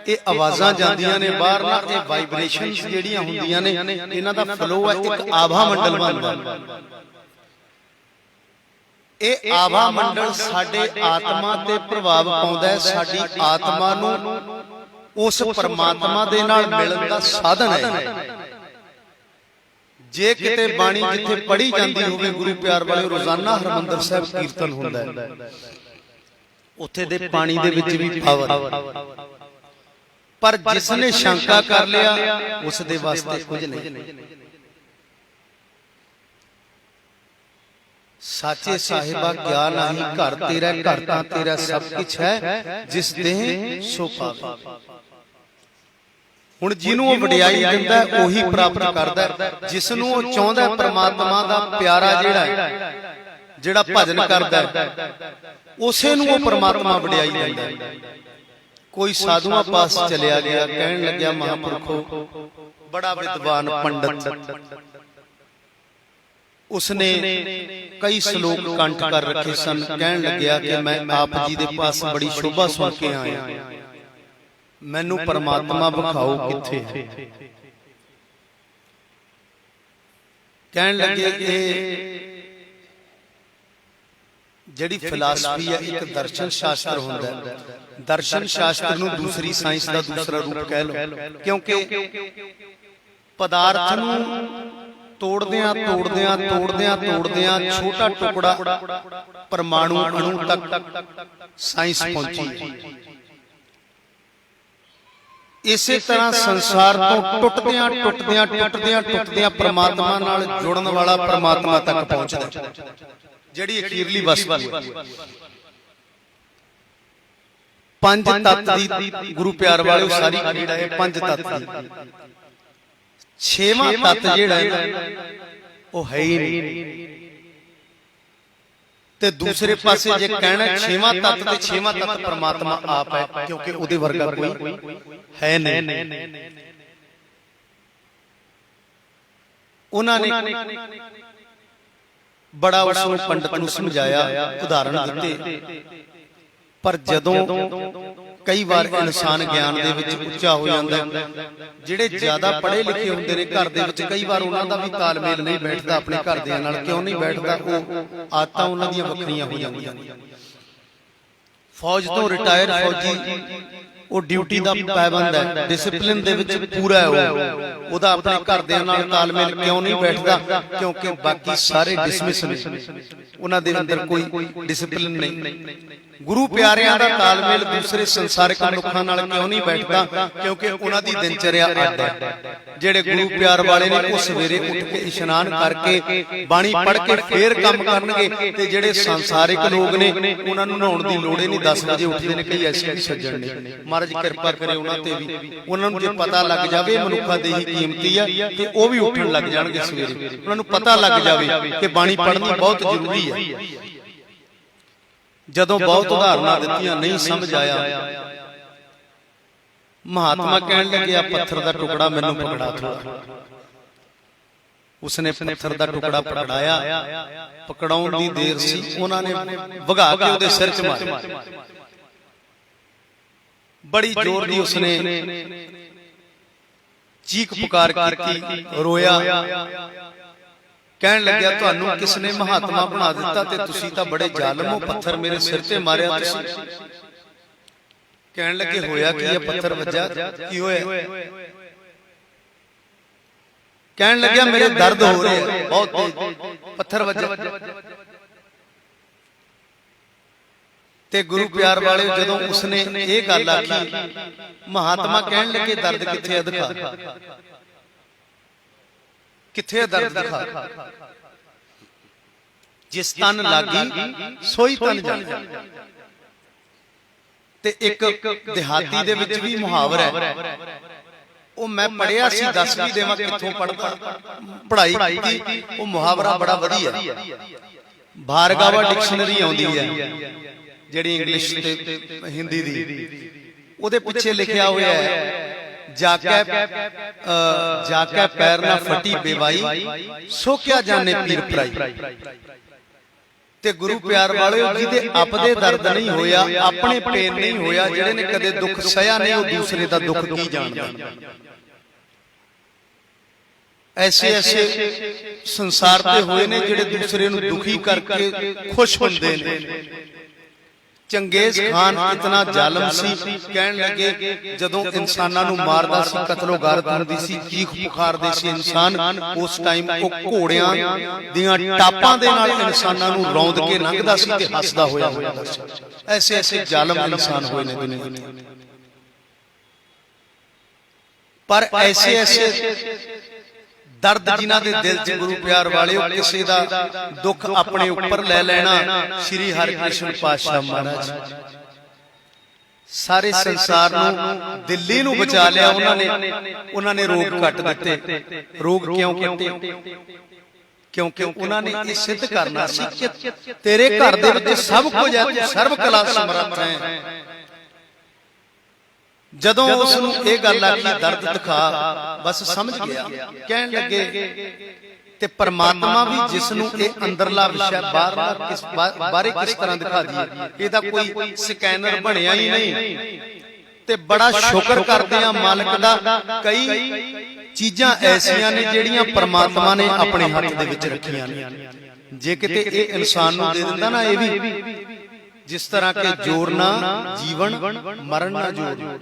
S4: ਇਹ ਆਵਾਜ਼ਾਂ ਜਾਂਦੀਆਂ ਨੇ ਬਾਹਰ ਨਾ, ਇਹ ਵਾਈਬ੍ਰੇਸ਼ਨਸ ਜਿਹੜੀਆਂ ਹੁੰਦੀਆਂ ਨੇ, ਇਹਨਾਂ ਦਾ ਫਲੋ ਹੈ, ਇੱਕ ਆਭਾ ਮੰਡਲ ਬਣਦਾ। ਇਹ ਆਭਾ ਮੰਡਲ ਸਾਡੇ ਆਤਮਾ ਤੇ ਪ੍ਰਭਾਵ ਪਾਉਂਦਾ ਹੈ, ਸਾਡੀ ਆਤਮਾ ਨੂੰ ਉਸ ਪਰਮਾਤਮਾ ਦੇ ਨਾਲ ਮਿਲਣ ਦਾ ਸਾਧਨ ਹੈ। ਜੇ ਕਿਤੇ ਬਾਣੀ ਜਿੱਥੇ ਪੜ੍ਹੀ ਜਾਂਦੀ ਹੋਵੇ ਗੁਰੂ ਪਿਆਰ ਵਾਲੇ, ਰੋਜ਼ਾਨਾ ਹਰਮੰਦਰ ਸਾਹਿਬ ਕੀਰਤਨ ਹੁੰਦਾ ਹੈ, ਉੱਥੇ ਦੇ ਪਾਣੀ ਦੇ ਵਿੱਚ ਵੀ ਪਾਵਰ। ਪਰ ਜਿਸ ਨੇ ਸ਼ੰਕਾ ਕਰ ਲਿਆ, ਉਸ ਦੇ ਵਾਸਤੇ ਕੁਝ ਨਹੀਂ। ਸਾਚੇ ਸਾਹਿਬਾ ਕਿਆ ਨਹੀਂ, ਘਰ ਤੇਰਾ ਘਰ ਤਾਂ ਤੇਰਾ ਸਭ ਕੁਛ ਹੈ, ਜਿਸ ਦੇਹ ਸੋ ਪਾਵੇ। ਹੁਣ ਜਿਹਨੂੰ ਉਹ ਵਡਿਆਈ ਦਿੰਦਾ ਉਹੀ ਪ੍ਰਾਪਤ ਕਰਦਾ। ਜਿਸ ਨੂੰ ਉਹ ਚਾਹੁੰਦਾ ਪ੍ਰਮਾਤਮਾ ਦਾ ਪਿਆਰਾ ਜਿਹੜਾ ਭਜਨ ਕਰਦਾ, ਉਸੇ ਨੂੰ ਉਹ ਪ੍ਰਮਾਤਮਾ ਵਡਿਆਈ ਦਿੰਦਾ। ਕੋਈ ਸਾਧੂਆਂ ਪਾਸ ਚਲਿਆ ਗਿਆ, ਕਹਿਣ ਲੱਗਿਆ, ਮਹਾਂਪੁਰਖੋ, ਬੜਾ ਵਿਦਵਾਨ ਪੰਡਤ, ਉਸਨੇ ਕਈ ਸ਼ਲੋਕ ਕੰਠ ਕਰ ਰੱਖੇ ਸਨ। ਕਹਿਣ ਲੱਗਿਆ ਕਿ ਮੈਂ ਆਪ ਜੀ ਦੇ ਪਾਸ ਬੜੀ ਸ਼ੋਭਾ ਸੁਣ ਕੇ ਆਇਆ, ਮੈਨੂੰ ਪਰਮਾਤਮਾ ਵਿਖਾਓ ਕਿੱਥੇ ਹੈ। ਕਹਿਣ ਲੱਗੇ ਕਿ ਜਿਹੜੀ ਫਿਲਾਸਫੀ ਹੈ, ਇੱਕ ਦਰਸ਼ਨ ਸ਼ਾਸਤਰ ਹੁੰਦਾ ਹੈ। ਦਰਸ਼ਨ ਸ਼ਾਸਤਰ ਨੂੰ ਦੂਸਰੀ ਸਾਇੰਸ ਦਾ ਦੂਸਰਾ ਰੂਪ ਕਹਿ ਲਓ, ਕਿਉਂਕਿ ਪਦਾਰਥ ਨੂੰ ਤੋੜਦਿਆਂ ਛੋਟਾ ਟੁਕੜਾ ਪਰਮਾਣੂ ਅਣੂ ਤੱਕ ਸਾਇੰਸ ਪਹੁੰਚੀ। ਇਸੇ ਤਰ੍ਹਾਂ ਸੰਸਾਰ ਤੋਂ ਟੁੱਟਦਿਆਂ ਪ੍ਰਮਾਤਮਾ ਨਾਲ ਜੁੜਨ ਵਾਲਾ ਪ੍ਰਮਾਤਮਾ ਤੱਕ ਪਹੁੰਚਦਾ, ਜਿਹੜੀ ਅਖੀਰਲੀ ਵਸਤੂ ਹੈ। ਪੰਜ ਤੱਤ ਦੀ ਗੁਰੂ ਪਿਆਰ ਵਾਲਿਓ ਸਾਰੀ ਖੇਡ ਹੈ ਪੰਜ ਤੱਤ ਦੀ। ਛੇਵਾਂ ਤੱਤ ਜਿਹੜਾ ਹੈ ਉਹ ਹੈ ਹੀ ਨਹੀਂ। ਤੇ ਦੂਸਰੇ ਪਾਸੇ ਜੇ ਕਹਿਣਾ ਛੇਵਾਂ ਤੱਤ ਤੇ ਛੇਵਾਂ ਤੱਤ ਪਰਮਾਤਮਾ ਆਪ ਹੈ, ਕਿਉਂਕਿ ਉਹਦੇ ਵਰਗਾ ਕੋਈ ਹੈ ਨਹੀਂ। ਉਹਨਾਂ ਨੇ ਬੜਾ ਉਸ ਨੂੰ ਪੰਡਤ ਨੂੰ ਸਮਝਾਇਆ, ਉਦਾਹਰਣ ਦਿੱਤੇ, ਪਰ ਜਦੋਂ ਕਈ ਵਾਰ ਇਨਸਾਨ ਗਿਆਨ ਦੇ ਵਿੱਚ ਉੱਚਾ ਹੋ ਜਾਂਦਾ, ਜਿਹੜੇ ਜ਼ਿਆਦਾ ਪੜ੍ਹੇ ਲਿਖੇ ਹੁੰਦੇ ਨੇ ਘਰ ਦੇ ਵਿੱਚ, ਕਈ ਵਾਰ ਉਹਨਾਂ ਦਾ ਵੀ ਤਾਲਮੇਲ ਨਹੀਂ ਬੈਠਦਾ ਆਪਣੇ ਘਰਦਿਆਂ ਨਾਲ। ਕਿਉਂ ਨਹੀਂ ਬੈਠਦਾ? ਉਹ ਆਦਤਾਂ ਉਹਨਾਂ ਦੀਆਂ ਵੱਖਰੀਆਂ ਹੋ ਜਾਂਦੀਆਂ। ਫੌਜ ਤੋਂ ਰਿਟਾਇਰ ਫੌਜੀ ਉਹ ਡਿਊਟੀ ਦਾ ਪਾਬੰਦ ਹੈ, ਡਿਸਪਲਿਨ ਦੇ ਵਿੱਚ ਪੂਰਾ ਹੈ। ਉਹਦਾ ਆਪਣੇ ਘਰਦਿਆਂ ਨਾਲ ਤਾਲਮੇਲ ਕਿਉਂ ਨਹੀਂ ਬੈਠਦਾ? ਕਿਉਂਕਿ ਬਾਕੀ ਸਾਰੇ ਡਿਸਮਿਸ ਨੇ, ਉਹਨਾਂ ਦੇ ਅੰਦਰ ਕੋਈ ਡਿਸਪਲਿਨ ਨਹੀਂ। ਗੁਰੂ ਪਿਆਰਿਆਂ ਦਾ ਤਾਲਮੇਲ ਦੂਸਰੇ ਸੰਸਾਰਿਕ ਮਨੁੱਖਾਂ ਨਾਲ ਕਿਉਂ ਨਹੀਂ ਬੈਠਦਾ? ਕਿਉਂਕਿ ਉਹਨਾਂ ਦੀ ਦਿਨਚਰਿਆ ਅੱਡ ਹੈ। ਜਿਹੜੇ ਗੁਰੂ ਪਿਆਰ ਵਾਲੇ ਨੇ ਉਹ ਸਵੇਰੇ ਉੱਠ ਕੇ ਇਸ਼ਨਾਨ ਕਰਕੇ ਬਾਣੀ ਪੜ੍ਹ ਕੇ ਫੇਰ ਕੰਮ ਕਰਨਗੇ, ਤੇ ਜਿਹੜੇ ਸੰਸਾਰਿਕ ਲੋਕ ਨੇ ਉਹਨਾਂ ਨੂੰ ਨਹਾਉਣ ਦੀ ਲੋੜ ਹੀ ਨਹੀਂ, 10 ਵਜੇ ਉੱਠਦੇ ਨੇ। ਕਈ ਐਸੇ ਸੱਜਣ ਨੇ, ਮਹਾਰਾਜ ਕਿਰਪਾ ਕਰੇ ਉਹਨਾਂ ਤੇ ਵੀ। ਉਹਨਾਂ ਨੂੰ ਜੇ ਪਤਾ ਲੱਗ ਜਾਵੇ ਮਨੁੱਖਾਂ ਦੀ ਹੀ ਕੀਮਤੀ ਆ, ਤੇ ਉਹ ਵੀ ਉੱਠਣ ਲੱਗ ਜਾਣਗੇ ਸਵੇਰੇ। ਉਹਨਾਂ ਨੂੰ ਪਤਾ ਲੱਗ ਜਾਵੇ ਕਿ ਬਾਣੀ ਪੜ੍ਹਨੀ ਬਹੁਤ ਜ਼ਰੂਰੀ ਹੈ। ਜਦੋਂ ਬਹੁਤ ਉਦਾਹਰਨਾਂ ਦਿੱਤੀਆਂ ਨਹੀਂ ਸਮਝ ਆਇਆ, ਮਹਾਤਮਾ ਕਹਿਣ ਲੱਗੇ, ਆ ਪੱਥਰ ਦਾ ਟੁਕੜਾ ਮੈਨੂੰ ਪਕੜਾ ਥੋੜਾ। ਉਸਨੇ ਪੱਥਰ ਦਾ ਟੁਕੜਾ ਪਕੜਾਇਆ, ਪਕੜਾਉਣ ਦੀ ਦੇਰ ਸੀ, ਉਹਨਾਂ ਨੇ ਵਗਾ ਕੇ ਉਹਦੇ ਸਿਰ 'ਚ ਮਾਰਿਆ। ਬੜੀ ਜ਼ੋਰ ਦੀ ਉਸਨੇ ਚੀਕ ਪੁਕਾਰ ਕੀਤੀ, ਰੋਇਆ, ਕਹਿਣ ਲੱਗਿਆ, ਤੁਹਾਨੂੰ ਕਿਸ ਨੇ ਮਹਾਤਮਾ ਬਣਾ ਦਿੱਤਾ ਤੇ ਤੁਸੀਂ ਤਾਂ ਬੜੇ ਜ਼ਾਲਮ ਹੋ, ਪੱਥਰ ਮੇਰੇ ਸਿਰ ਤੇ ਮਾਰਿਆ ਤੁਸੀਂ। ਕਹਿਣ ਲੱਗੇ, ਹੋਇਆ ਕੀ ਹੈ? ਪੱਥਰ ਵੱਜਾ, ਕੀ ਹੋਇਆ? ਕਹਿਣ ਲੱਗਿਆ, ਮੇਰੇ ਦਰਦ ਹੋ ਰਿਹਾ ਬਹੁਤ ਤੇਜ਼, ਪੱਥਰ ਵੱਜਾ। ਤੇ ਗੁਰੂ ਪਿਆਰ ਵਾਲੇ ਜਦੋਂ ਉਸਨੇ ਇਹ ਗੱਲ ਆਖੀ, ਮਹਾਤਮਾ ਕਹਿਣ ਲੱਗੇ, ਦਰਦ ਕਿੱਥੇ ਹੈ? ਦਿਖਾ, ਕਿੱਥੇ ਹੈ ਦਰਦ? ਦਿਖਾ। ਜਿਸ ਤਨ ਲਾਗੀ ਸੋਈ ਤਨ ਜਾਣਾ। ਤੇ ਇੱਕ ਦਿਹਾਤੀ ਦੇ ਵਿੱਚ ਵੀ ਮੁਹਾਵਰਾ ਹੈ, ਉਹ ਮੈਂ ਪੜਿਆ ਸੀ, ਦੱਸ ਵੀ ਦੇਵਾਂ ਕਿੱਥੋਂ ਪੜਦਾ, ਪੜ੍ਹਾਈ ਕੀਤੀ। ਉਹ ਮੁਹਾਵਰਾ ਬੜਾ ਵਧੀਆ, ਭਾਰਗਵਾ ਡਿਕਸ਼ਨਰੀ ਆਉਂਦੀ ਹੈ ਜਿਹੜੀ ਇੰਗਲਿਸ਼ ਤੇ ਹਿੰਦੀ ਦੀ, ਉਹਦੇ ਪਿੱਛੇ ਲਿਖਿਆ ਹੋਇਆ ਹੈ, ਜਾਕੇ ਪੈਰ ਨਾ ਫਟੀ ਬੇਵਾਈ, ਸੋ ਕਿਆ ਜਾਣੇ ਪੀਰ ਭਰਾਈ। ਤੇ ਗੁਰੂ ਪਿਆਰ ਵਾਲਿਓ, ਜਿਹਦੇ ਆਪਦੇ ਦਰਦ ਨਹੀਂ ਹੋਇਆ, ਆਪਣੇ ਪੇਨ ਨਹੀਂ ਹੋਇਆ, ਜਿਹੜੇ ਨੇ ਕਦੇ ਦੁੱਖ ਸਹਿਆ ਨਹੀਂ, ਉਹ ਦੂਸਰੇ ਦਾ ਦੁੱਖ ਕੀ ਜਾਣਦਾ। ਐਸੇ ਐਸੇ ਸੰਸਾਰ ਤੇ ਹੋਏ ਨੇ ਜਿਹੜੇ ਦੂਸਰੇ ਨੂੰ ਦੁਖੀ ਕਰਕੇ ਖੁਸ਼ ਹੁੰਦੇ ਨੇ। ਚੰਗੇਜ਼ ਖਾਨ ਇਤਨਾ ਜ਼ਾਲਮ ਸੀ, ਕਹਿਣ ਲੱਗੇ, ਜਦੋਂ ਇਨਸਾਨਾਂ ਨੂੰ ਮਾਰਦਾ ਸੀ, ਕਤਲੋ ਗਾਰਤ ਹੁੰਦੀ ਸੀ, ਚੀਖ ਪੁਕਾਰਦੇ ਸੀ ਇਨਸਾਨ, ਉਸ ਟਾਈਮ ਉਹ ਘੋੜਿਆਂ ਦੀਆਂ ਟਾਪਾਂ ਦੇ ਨਾਲ ਇਨਸਾਨਾਂ ਨੂੰ ਰੌਂਦ ਕੇ ਲੰਘਦਾ ਸੀ ਤੇ ਹੱਸਦਾ ਹੋਇਆ ਹੁੰਦਾ ਸੀ। ਐਸੇ ਐਸੇ ਜ਼ਾਲਮ ਇਨਸਾਨ ਹੋਏ ਨੇ ਦੁਨੀਆ ਵਿੱਚ। ਪਰ ਐਸੇ ਐਸੇ ਦਰਦ ਜਿਨ੍ਹਾਂ ਦੇ ਦਿਲ 'ਚ ਗੁਰੂ ਪਿਆਰ ਵਾਲਿਓ, ਕਿਸੇ ਦਾ ਦੁੱਖ ਆਪਣੇ ਉੱਪਰ ਲੈ ਲੈਣਾ। ਸ੍ਰੀ ਹਰਿਕ੍ਰਿਸ਼ਨ ਪਾਤਸ਼ਾਹ ਮਹਾਰਾਜ ਸਾਰੇ ਸੰਸਾਰ ਨੂੰ, ਦਿੱਲੀ ਨੂੰ ਬਚਾ ਲਿਆ ਉਹਨਾਂ ਨੇ ਰੋਗ ਕੱਟ ਦਿੱਤੇ। ਰੋਗ ਕਿਉਂ ਕੱਟੇ? ਕਿਉਂਕਿ ਉਹਨਾਂ ਨੇ ਇਹ ਸਿੱਧ ਕਰਨਾ ਸੀ ਕਿ ਤੇਰੇ ਘਰ ਦੇ ਵਿੱਚ ਸਭ ਕੁਝ ਹੈ, ਤੂੰ ਸਰਬ ਕਲਾ ਸਮਰੱਥ ਹੈ। ਜਦੋਂ ਉਸ ਨੂੰ ਇਹ ਗੱਲ ਆਖੀ, ਦਰਦ ਦਿਖਾ, ਬਸ ਸਮਝ ਗਿਆ। ਕਹਿਣ ਲੱਗੇ, ਤੇ ਪਰਮਾਤਮਾ ਵੀ ਜਿਸ ਨੂੰ ਇਹ ਅੰਦਰਲਾ ਵਿਸ਼ਾ ਬਾਹਰੇ ਕਿਸ ਤਰ੍ਹਾਂ ਦਿਖਾ ਦਈਏ, ਇਹਦਾ ਕੋਈ ਸਕੈਨਰ ਬਣਿਆ ਹੀ ਨਹੀਂ। ਤੇ ਬੜਾ ਸ਼ੁਕਰ ਕਰਦੇ ਆ ਮਾਲਕ ਦਾ, ਕਈ ਚੀਜ਼ਾਂ ਐਸੀਆਂ ਨੇ ਜਿਹੜੀਆਂ ਪਰਮਾਤਮਾ ਨੇ ਆਪਣੇ ਹੱਥ ਦੇ ਵਿੱਚ ਰੱਖੀਆਂ ਨੇ। ਜੇ ਕਿਤੇ ਇਹ ਇਨਸਾਨ ਨੂੰ ਦੇ ਦਿੰਦਾ ਨਾ, ਇਹ ਵੀ ਜਿਸ ਤਰ੍ਹਾਂ ਕਿ ਜੋਰ ਨਾ ਜੀਵਨ, ਮਰਨ ਨਾ ਜੋਰ,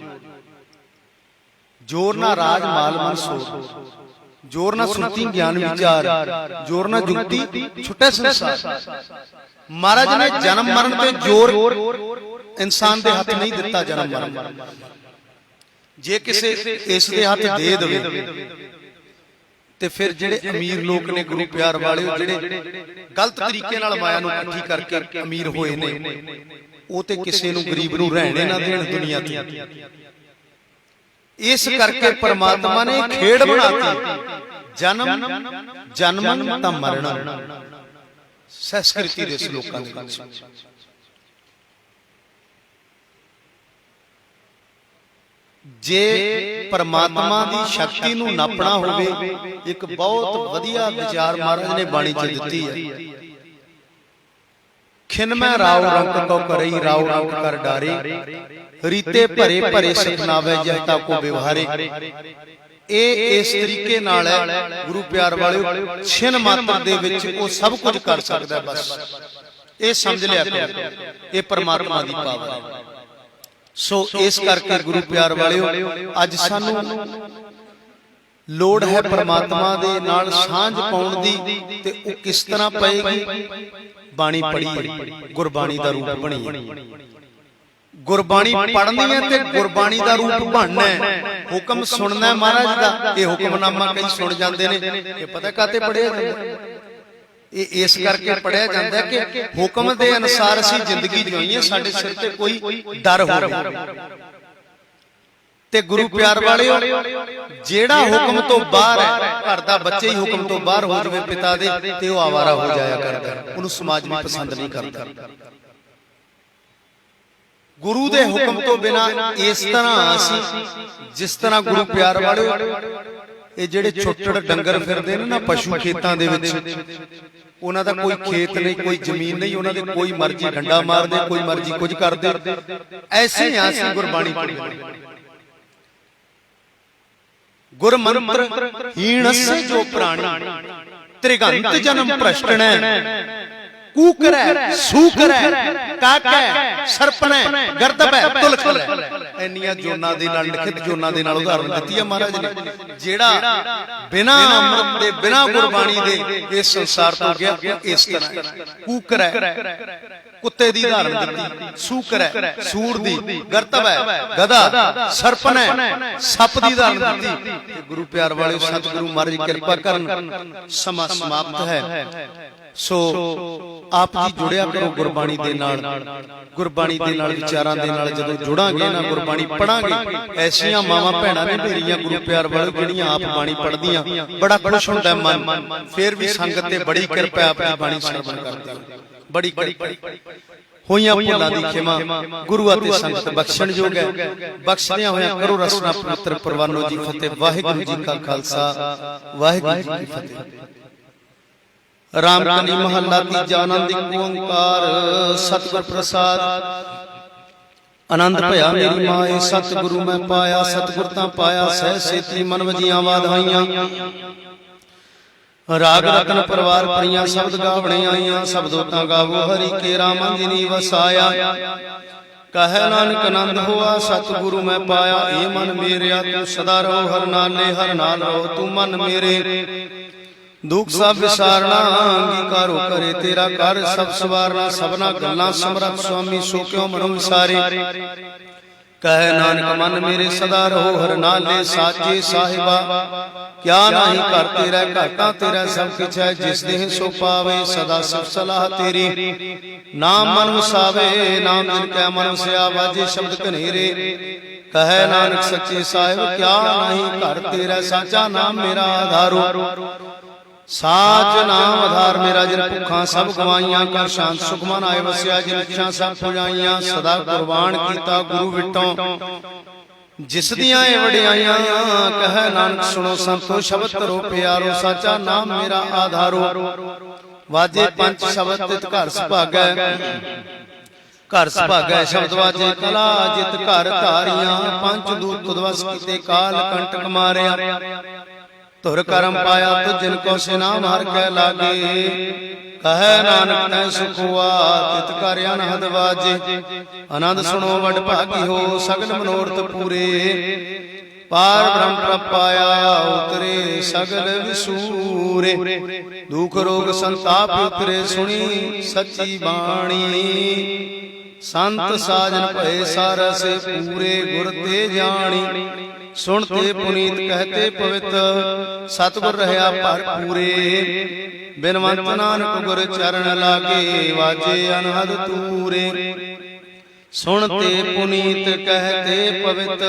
S4: ਜੋਰ ਨਾ ਰਾਜ ਮਾਲ ਮਨ ਸੋਰ, ਜੋਰ ਨਾ ਸੁਰਤੀ ਗਿਆਨ ਵਿਚਾਰ, ਜੋਰ ਨਾ ਜੁਗਤੀ ਛੁੱਟੇ ਸੰਸਾਰ। ਮਹਾਰਾਜ ਨੇ ਜਨਮ ਮਰਨ ਤੇ ਜੋਰ ਇਨਸਾਨ ਦੇ ਹੱਥ ਨਹੀਂ ਦਿੱਤਾ। ਜਨਮ ਮਰਨ ਜੇ ਕਿਸੇ ਇਸ ਦੇ ਹੱਥ ਦੇ ਦੇਵੇ, ਤੇ ਫਿਰ ਜਿਹੜੇ ਅਮੀਰ ਲੋਕ ਨੇ ਗੁਰੂ ਪਿਆਰ ਵਾਲੇ, ਜਿਹੜੇ ਗਲਤ ਤਰੀਕੇ ਨਾਲ ਮਾਇਆ ਨੂੰ ਇਕੱਠੀ ਕਰਕੇ ਅਮੀਰ ਹੋਏ ਨੇ, ਉਹ ਤੇ ਕਿਸੇ ਨੂੰ ਗਰੀਬ ਨੂੰ ਰਹਿਣੇ ਨਾ ਦੇਣ ਦੁਨੀਆ ਤੇ। ਇਸ ਕਰਕੇ ਪਰਮਾਤਮਾ ਨੇ ਖੇਡ ਬਣਾਤੀ। ਜਨਮ ਜਨਮਨ ਤਾਂ ਮਰਨਾ ਸੰਸਕ੍ਰਿਤੀ ਦੇ ਸ਼ਲੋਕਾਂ ਦੇ ਵਿੱਚ। ਜੇ ਪਰਮਾਤਮਾ ਦੀ ਸ਼ਕਤੀ ਨੂੰ ਨਾਪਣਾ ਹੋਵੇ, ਇੱਕ ਬਹੁਤ ਵਧੀਆ ਵਿਚਾਰ ਮਹਾਰਾਜ ਨੇ ਬਾਣੀ 'ਚ ਦਿੱਤੀ ਹੈ। ਖਿਨਮੈ ਰਾਉ ਰੰਕ ਕੋ ਕਰਈ ਰਾਉ ਰੰਕ ਕਰ ਡਾਰੇ, ਰੀਤੇ ਭਰੇ ਭਰੇ ਸਤਨਾਵੇ ਜਹਤਾ ਕੋ ਵਿਵਹਾਰੇ। ਇਹ ਇਸ ਤਰੀਕੇ ਨਾਲ ਹੈ ਗੁਰੂ ਪਿਆਰ ਵਾਲਿਓ, ਛਿਨ ਮਾਤਰ ਦੇ ਵਿੱਚ ਉਹ ਸਭ ਕੁਝ ਕਰ ਸਕਦਾ। ਬਸ ਇਹ ਸਮਝ ਲਿਆ ਕਰੋ, ਇਹ ਪਰਮਾਤਮਾ ਦੀ ਪਾਵਰ ਹੈ। ਸੋ ਇਸ ਕਰਕੇ ਗੁਰੂ ਪਿਆਰ ਵਾਲਿਓ, ਅੱਜ ਸਾਨੂੰ ਲੋੜ ਹੈ ਪਰਮਾਤਮਾ ਦੇ ਨਾਲ ਸਾਂਝ ਪਾਉਣ ਦੀ। ਤੇ ਉਹ ਕਿਸ ਤਰ੍ਹਾਂ ਪਏਗੀ? ਬਾਣੀ ਪੜ੍ਹੀ, ਗੁਰਬਾਣੀ ਦਾ ਰੂਪ ਬਣੀ। ਗੁਰਬਾਣੀ ਪੜ੍ਹਨੀ ਹੈ ਤੇ ਗੁਰਬਾਣੀ ਦਾ ਰੂਪ ਬਣਨਾ ਹੈ। ਹੁਕਮ ਸੁਣਨਾ ਮਹਾਰਾਜ ਦਾ, ਇਹ ਹੁਕਮਨਾਮਾ ਕਈ ਸੁਣ ਜਾਂਦੇ ਨੇ। ਇਹ ਪਤਾ ਕਾਤੇ ਪੜ੍ਹਿਆ ਜਾਂਦਾ? ਇਹ ਇਸ ਕਰਕੇ ਪੜ੍ਹਿਆ ਜਾਂਦਾ ਕਿ ਹੁਕਮ ਦੇ ਅਨੁਸਾਰ ਅਸੀਂ ਜ਼ਿੰਦਗੀ ਜਿਉਈਏ, ਸਾਡੇ ਸਿਰ ਤੇ ਕੋਈ ਡਰ ਹੋਵੇ। ਤੇ ਗੁਰੂ ਪਿਆਰ ਵਾਲਿਓ, ਜਿਹੜਾ ਹੁਕਮ ਤੋਂ ਬਾਹਰ ਹੈ, ਘਰ ਦਾ ਬੱਚਾ ਹੀ ਹੁਕਮ ਤੋਂ ਬਾਹਰ ਹੋ ਜਾਵੇ ਪਿਤਾ ਦੇ, ਤੇ ਉਹ ਆਵਾਰਾ ਹੋ ਜਾਇਆ ਕਰਦਾ, ਉਹਨੂੰ ਸਮਾਜ ਵੀ ਪਸੰਦ ਨਹੀਂ ਕਰਦਾ। ਗੁਰੂ ਦੇ ਹੁਕਮ ਤੋਂ ਬਿਨਾ ਇਸ ਤਰ੍ਹਾਂ ਅਸੀਂ, ਜਿਸ ਤਰ੍ਹਾਂ ਗੁਰੂ ਪਿਆਰ ਵਾਲਿਓ, ਇਹ ਜਿਹੜੇ ਛੋਟੜ ਡੰਗਰ ਫਿਰਦੇ ਨੇ ਨਾ ਪਸ਼ੂ ਖੇਤਾਂ ਦੇ ਵਿੱਚ, ਉਹਨਾਂ ਦਾ ਕੋਈ ਖੇਤ ਨਹੀਂ, ਕੋਈ ਜ਼ਮੀਨ ਨਹੀਂ, ਉਹਨਾਂ ਦੇ ਕੋਈ ਮਰਜ਼ੀ ਡੰਡਾ ਮਾਰਦੇ, ਕੋਈ ਮਰਜ਼ੀ ਕੁਝ ਕਰਦੇ। ਐਸੇ ਹੀ ਅਸੀਂ ਗੁਰਬਾਣੀ ਪੜ੍ਹੀ। ਗੁਰਮੰਤਰ ਹੀਣਸੇ ਜੋ ਪ੍ਰਾਣੀ, ਤ੍ਰਿਗੰਤ ਜਨਮ ਭ੍ਰਸ਼ਟਣੈ, ਕੂਕਰੈ ਸੂਕਰੈ ਕਾਕੈ ਸਰਪਣੈ ਗਰਦਬੈ ਤੁਲਖਲੈ। ਇੰਨੀਆਂ ਜੋਨਾਂ ਦੇ ਨਾਲ, ਲਿਖਿਤ ਜੋਨਾਂ ਦੇ ਨਾਲ ਉਦਾਹਰਨ ਦਿੱਤੀ ਹੈ ਮਹਾਰਾਜ ਨੇ। ਜਿਹੜਾ ਬਿਨਾਂ ਅੰਮ੍ਰਿਤ ਦੇ, ਬਿਨਾਂ ਗੁਰਬਾਣੀ ਦੇ ਇਸ ਸੰਸਾਰ ਤੋਂ ਗਿਆ, ਇਸ ਤਰ੍ਹਾਂ। ਕੂਕਰੈ ਕੁੱਤੇ ਦੀ ਉਦਾਹਰਨ ਦਿੱਤੀ, ਸੂਕਰੈ ਸੂਰ ਦੀ, ਗਰਦਬੈ ਗਧਾ, ਸਰਪਣੈ ਸੱਪ ਦੀ ਉਦਾਹਰਨ ਦਿੱਤੀ। ਤੇ ਗੁਰੂ ਪਿਆਰ ਵਾਲੇ ਸਤਿਗੁਰੂ ਮਹਾਰਾਜ ਕਿਰਪਾ ਕਰਨ, ਸਮਾਂ ਸਮਾਪਤ ਹੈ। ਸੋ ਆਪ ਜੀ ਜੁੜਿਆ ਕਰੋ ਗੁਰਬਾਣੀ ਦੇ ਨਾਲ। ਗੁਰਬਾਣੀ ਦੇ ਨਾਲ, ਵਿਚਾਰਾਂ ਦੇ ਨਾਲ ਜਦੋਂ ਜੁੜਾਂਗੇ ਨਾ, ਗੁਰਬਾਣੀ ਪੜਾਂਗੇ, ਐਸੀਆਂ ਮਾਵਾਂ ਭੈਣਾਂ ਨੇ ਮੇਰੀਆਂ ਗੁਰੂ ਪਿਆਰ ਵਾਲੇ ਜਿਹੜੀਆਂ ਆਪ ਬਾਣੀ ਪੜ੍ਹਦੀਆਂ, ਬੜਾ ਖੁਸ਼ ਹੁੰਦਾ ਮਨ। ਫੇਰ ਵੀ ਸੰਗਤ ਤੇ ਬੜੀ ਕਿਰਪਾ, ਆਪਣੀ ਬਾਣੀ ਸਰਵਣ ਕਰਦੇ, ਬੜੀ ਕਿਰਪਾ। ਹੋਈਆਂ ਭੁੱਲਾਂ ਦੀ ਖਿਮਾ ਗੁਰੂ ਅਤੇ ਸੰਗਤ ਬਖਸ਼ਣ ਯੋਗ ਹੈ। ਬਖਸ਼ਦਿਆਂ ਹੋਇਆਂ ਕਰੋ ਰਸਨਾ ਪਵਿੱਤਰ ਪ੍ਰਵਾਨੋ ਜੀ ਫਤਿਹ। ਵਾਹਿਗੁਰੂ ਜੀ ਕਾ ਖਾਲਸਾ, ਵਾਹਿਗੁਰੂ ਜੀ ਕੀ ਫਤਿਹ। ਰਾਮ ਕਲੀ ਮਹੱਲਾ ਤੀਜਾ। ਆਨੰਦ ਇੱਕ ਓੰਕਾਰ ਸਤਿਗੁਰ ਪ੍ਰਸਾਦ। ਆਨੰਦ ਭਇਆ ਮੇਰੀ ਮਾਏ, ਸਤਿਗੁਰੂ ਮੈਂ ਪਾਇਆ, ਸਤਿਗੁਰ ਤਾਂ ਪਾਇਆ ਸਹਿ ਸੇਤੀ ਮਨ ਵਜੀਆਂ ਵਾਧਾਈਆਂ। ਰਾਗ ਰਤਨ ਪਰਵਾਰ ਪਰੀਆਂ ਸ਼ਬਦ ਗਾਵਣੇ ਆਈਆਂ, ਸ਼ਬਦੋ ਤਾਂ ਗਾਵੋ ਹਰੀ ਕੇ ਰਾਮ ਜਿਨੀ ਵਸਾਇਆ। ਕਹੈ ਨਾਨਕ ਆਨੰਦ ਹੋਆ ਸਤਿਗੁਰੂ ਮੈਂ ਪਾਇਆ, ਏ ਮਨ ਮੇਰਿਆ ਤੂੰ ਸਦਾ ਰਹੋ ਹਰ ਨਾਲੇ, ਹਰ ਨਾਲ ਰਹੋ ਤੂੰ ਮਨ ਮੇਰੇ। ਦੁੱਖ ਸਭ ਵਿਸਾਰਨਾ ਅੰਗੀਕਾਰੋ ਕਰੇ ਤੇਰਾ ਕਰ, ਸਭ ਸਵਾਰਨਾ ਸਭਨਾ ਗੱਲਾਂ ਸਮਰੱਥ ਸੁਆਮੀ ਸੋ ਕਿਉ ਮਨੋ ਵਿਸਾਰੇ। ਕਹੈ ਨਾਨਕ ਮਨ ਮੇਰੇ ਸਦਾ ਰਹੋ ਹਰ ਨਾਲੇ, ਸਾਚੇ ਸਾਹਿਬਾ ਕਿਆ ਨਾਹੀ ਕਰ ਤੇਰਾ, ਘਾਟਾ ਤੇਰਾ ਸਭ ਕਿਛ ਹੈ, ਜਿਸ ਦੇਹ ਸੋ ਪਾਵੇ ਸਦਾ ਸਭ ਸਲਾਹ ਤੇਰੀ। ਨਾਮ ਮਨ ਵਸਾਵੇ ਨਾਮ ਜਿਨ ਕੈ ਮਨ ਵਸਿਆ, ਵਾਜੇ ਸ਼ਬਦ ਘਨੇਰੇ। ਕਹੈ ਨਾਨਕ ਸੱਚੇ ਸਾਹਿਬ ਕਿਆ ਨਾਹੀ ਕਰ ਤੇਰਾ, ਸਾਚਾ ਨਾਮ ਮੇਰਾ ਆਧਾਰੋ। ਸਾਚ ਨਾਮ ਆਧਾਰ ਮੇਰਾ, ਜਿਨ ਭੁੱਖਾਂ ਸਭ ਗਵਾਈਆਂ, ਕਰ ਸ਼ਾਂਤ ਸੁਖ ਮਨ ਆਏ ਵਸਿਆ, ਜਿਨ ਇੱਛਾਂ ਸਭ ਪੁਜਾਈਆਂ। ਸਦਾ ਕੁਰਬਾਨ ਕੀਤਾ ਗੁਰੂ ਵਿਟੋਂ, ਜਿਸ ਦੀਆਂ ਇਹ ਵਡਿਆਈਆਂ। ਕਹੈ ਨਾਨਕ ਸੁਣੋ ਸੰਤੋ ਸ਼ਬਦ ਧਰੋ ਪਿਆਰੋ, ਸਾਚਾ ਨਾਮ ਮੇਰਾ ਆਧਾਰੋ। ਵਾਜੇ ਪੰਜ ਸ਼ਬਦ ਤਿਤ ਘਰ ਸੁਭਾਗੈ, ਘਰ ਸੁਭਾਗੈ ਸ਼ਬਦ ਵਾਜੇ ਕਲਾ ਜਿਤ ਘਰ ਧਾਰੀਆਂ। ਪੰਜ ਦੂਤ ਤੁਧਵਸ ਕੀਤੇ ਕਾਲ ਕੰਟਕ ਮਾਰਿਆ, ਧੁਰ ਕਰਮ ਪਾਇਆ ਤੁ ਜਿਨ ਕੋ ਸਿਨਾਮ ਹਰ ਕੈ ਲਾਗੇ। ਕਹੈ ਨਾਨਕ ਤੈ ਸੁਖ ਹੋਆ ਤਿਤ ਘਰ ਅਨਹਦ ਵਾਜੇ। ਆਨੰਦ ਸੁਣੋ ਵਡ ਭਾਗੀ ਹੋ ਸਗਲ ਮਨੋਰਥ ਪੂਰੇ, ਪਾਰ ਬ੍ਰਹਮ ਪ੍ਰਭ ਪਾਇਆ ਉਤਰੇ ਸਗਲ ਵਿਸੂਰੇ। ਦੁਖ ਰੋਗ ਸੰਤਾਪ ਉਤਰੇ ਸੁਣੀ ਸੱਚੀ ਬਾਣੀ, ਸੰਤ ਸਾਜਨ ਭਏ ਸਾਰਸ ਪੂਰੇ ਗੁਰ ਤੇ ਜਾਣੀ। ਸੁਣਤੇ ਪੁਨੀਤ ਕਹਤੇ ਪਵਿੱਤ ਸਤਿਗੁਰ ਰਹਿਆ ਭਰਪੂਰੇ। ਬਿਨਵੰਤ ਨਾਨਕ ਗੁਰ ਚਰਨ ਲਾਗੇ ਵਾਜੇ ਅਨਹਦ ਤੂਰੇ। ਸੁਣਤੇ ਪੁਨੀਤ ਕਹਤੇ ਪਵਿੱਤ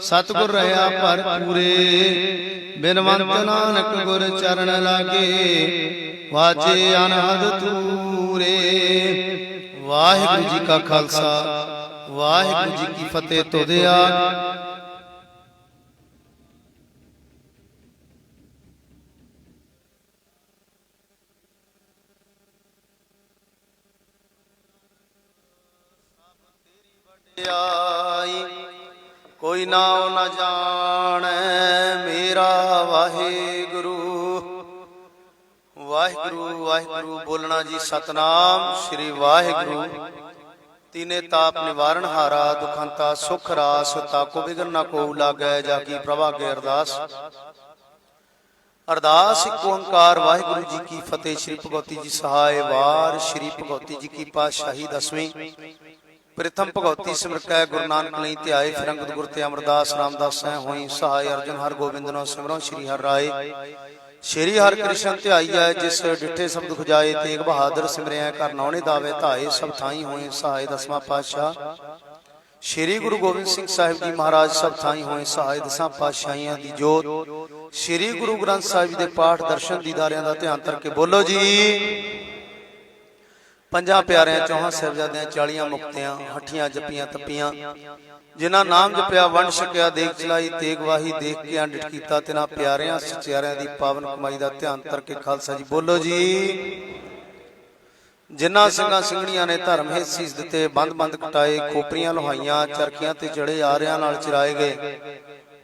S4: ਸਤਿਗੁਰ ਰਹਾ ਪਰ ਪੂਰੇ ਬਿਨਵੰਤ ਨਾਨਕ ਗੁਰ ਚਰਨ ਲਾਗੇ ਵਾਜੇ ਅਨਹਦ ਤੂਰੇ। ਵਾਹਿਗੁਰੂ ਜੀ ਕਾ ਖਾਲਸਾ ਵਾਹਿਗੁਰੂ ਜੀ ਕੀ ਫਤਿਹ। ਤੁਧੇ ਆ ਕੋਈ ਨਾਉ ਨ ਜਾਣੈ ਮੇਰਾ ਵਾਹਿਗੁਰੂ। ਵਾਹਿਗੁਰੂ ਵਾਹਿਗੁਰੂ ਬੋਲਣਾ ਜੀ ਸਤਨਾਮ ਸ੍ਰੀ ਵਾਹਿਗੁਰੂ। ਤੀਨੇ ਤਾਪ ਨਿਵਾਰਨ ਹਾਰਾ ਦੁਖੰਤਾ ਸੁਖ ਰਾਸ ਤਾਕੋ ਬਿਗਨ ਨ ਕੋ ਲਾਗੈ ਜਾ ਕੀ ਪ੍ਰਭਾ ਕੇ ਅਰਦਾਸ। ਅਰਦਾਸ ਇੱਕ ਓੰਕਾਰ ਵਾਹਿਗੁਰੂ ਜੀ ਕੀ ਫਤਿਹ। ਸ੍ਰੀ ਭਗਵਤੀ ਜੀ ਸਹਾਇ ਵਾਰ ਸ੍ਰੀ ਭਗਵਤੀ ਜੀ ਕੀ ਪਾਤਸ਼ਾਹੀ ਦਸਵੀਂ। ਪ੍ਰਥਮ ਭਗਵਤੀ ਸਿਮਰਕੈ ਗੁਰੂ ਨਾਨਕ ਲਈ ਧਿਆਏ ਫਿਰ ਅੰਗਦ ਗੁਰ ਤੇ ਅਮਰਦਾਸ ਰਾਮਦਾਸ ਸਹਿ ਹੋਈ ਸਹਾਇ ਅਰਜਨ ਹਰ ਗੋਬਿੰਦ ਨੋ ਸਿਮਰੋ ਸ੍ਰੀ ਹਰਿ ਰਾਏ। ਸ਼੍ਰੀ ਹਰਿ ਕ੍ਰਿਸ਼ਨ ਧਿਆਈਐ ਜਿਸ ਡਿਠੇ ਸਬਦ ਖੁਜਾਏ ਤੇਗ ਬਹਾਦਰ ਸਿਮਰਿਆ ਕਰ ਨਾਉਣੇ ਦਾਵੇ ਧਾਏ ਸਭ ਥਾਈ ਹੋਏ ਸਹਾਇ। ਦਸਵਾਂ ਪਾਤਸ਼ਾਹ ਸ਼੍ਰੀ ਗੁਰੂ ਗੋਬਿੰਦ ਸਿੰਘ ਸਾਹਿਬ ਜੀ ਮਹਾਰਾਜ ਸਭ ਥਾਈ ਹੋਏ ਸਹਾਇ। ਦਸਾਂ ਪਾਤਸ਼ਾਹੀਆਂ ਦੀ ਜੋਤ ਸ਼੍ਰੀ ਗੁਰੂ ਗ੍ਰੰਥ ਸਾਹਿਬ ਜੀ ਦੇ ਪਾਠ ਦਰਸ਼ਨ ਦੀਦਾਰਿਆਂ ਦਾ ਧਿਆਨ ਕਰਕੇ ਬੋਲੋ ਜੀ। ਪੰਜਾਂ ਪਿਆਰਿਆਂ ਚੌਹਾਂ ਸਾਹਿਬਜ਼ਾਦਿਆਂ 40 ਮੁਕਤਿਆਂ ਹੱਠੀਆਂ ਜੱਪੀਆਂ ਤੱਪੀਆਂ ਜਿਨ੍ਹਾਂ ਨਾਮ ਜਪਿਆ ਵੰਡ ਛਕਿਆ ਦੇਖ ਚਲਾਈ ਤੇਗ ਵਾਹੀ ਦੇਖ ਕੇ ਅੰਡਿਟ ਕੀਤਾ ਤਿਨਾਂ ਪਿਆਰਿਆਂ ਸਚਿਆਰਿਆਂ ਦੀ ਪਾਵਨ ਕਮਾਈ ਦਾ ਧਿਆਨ ਕਰਕੇ ਖਾਲਸਾ ਜੀ ਬੋਲੋ ਜੀ। ਜਿਨ੍ਹਾਂ ਸਿੰਘਾਂ ਸਿੰਘਣੀਆਂ ਨੇ ਧਰਮ ਹਿਤ ਸੀਸ ਦਿੱਤੇ ਬੰਦ ਬੰਦ ਕਟਾਏ ਖੋਪਰੀਆਂ ਲੋਹਾਈਆਂ ਚਰਖੀਆਂ ਤੇ ਜੜੇ ਆਰਿਆਂ ਨਾਲ ਚਿਰਾਏ ਗਏ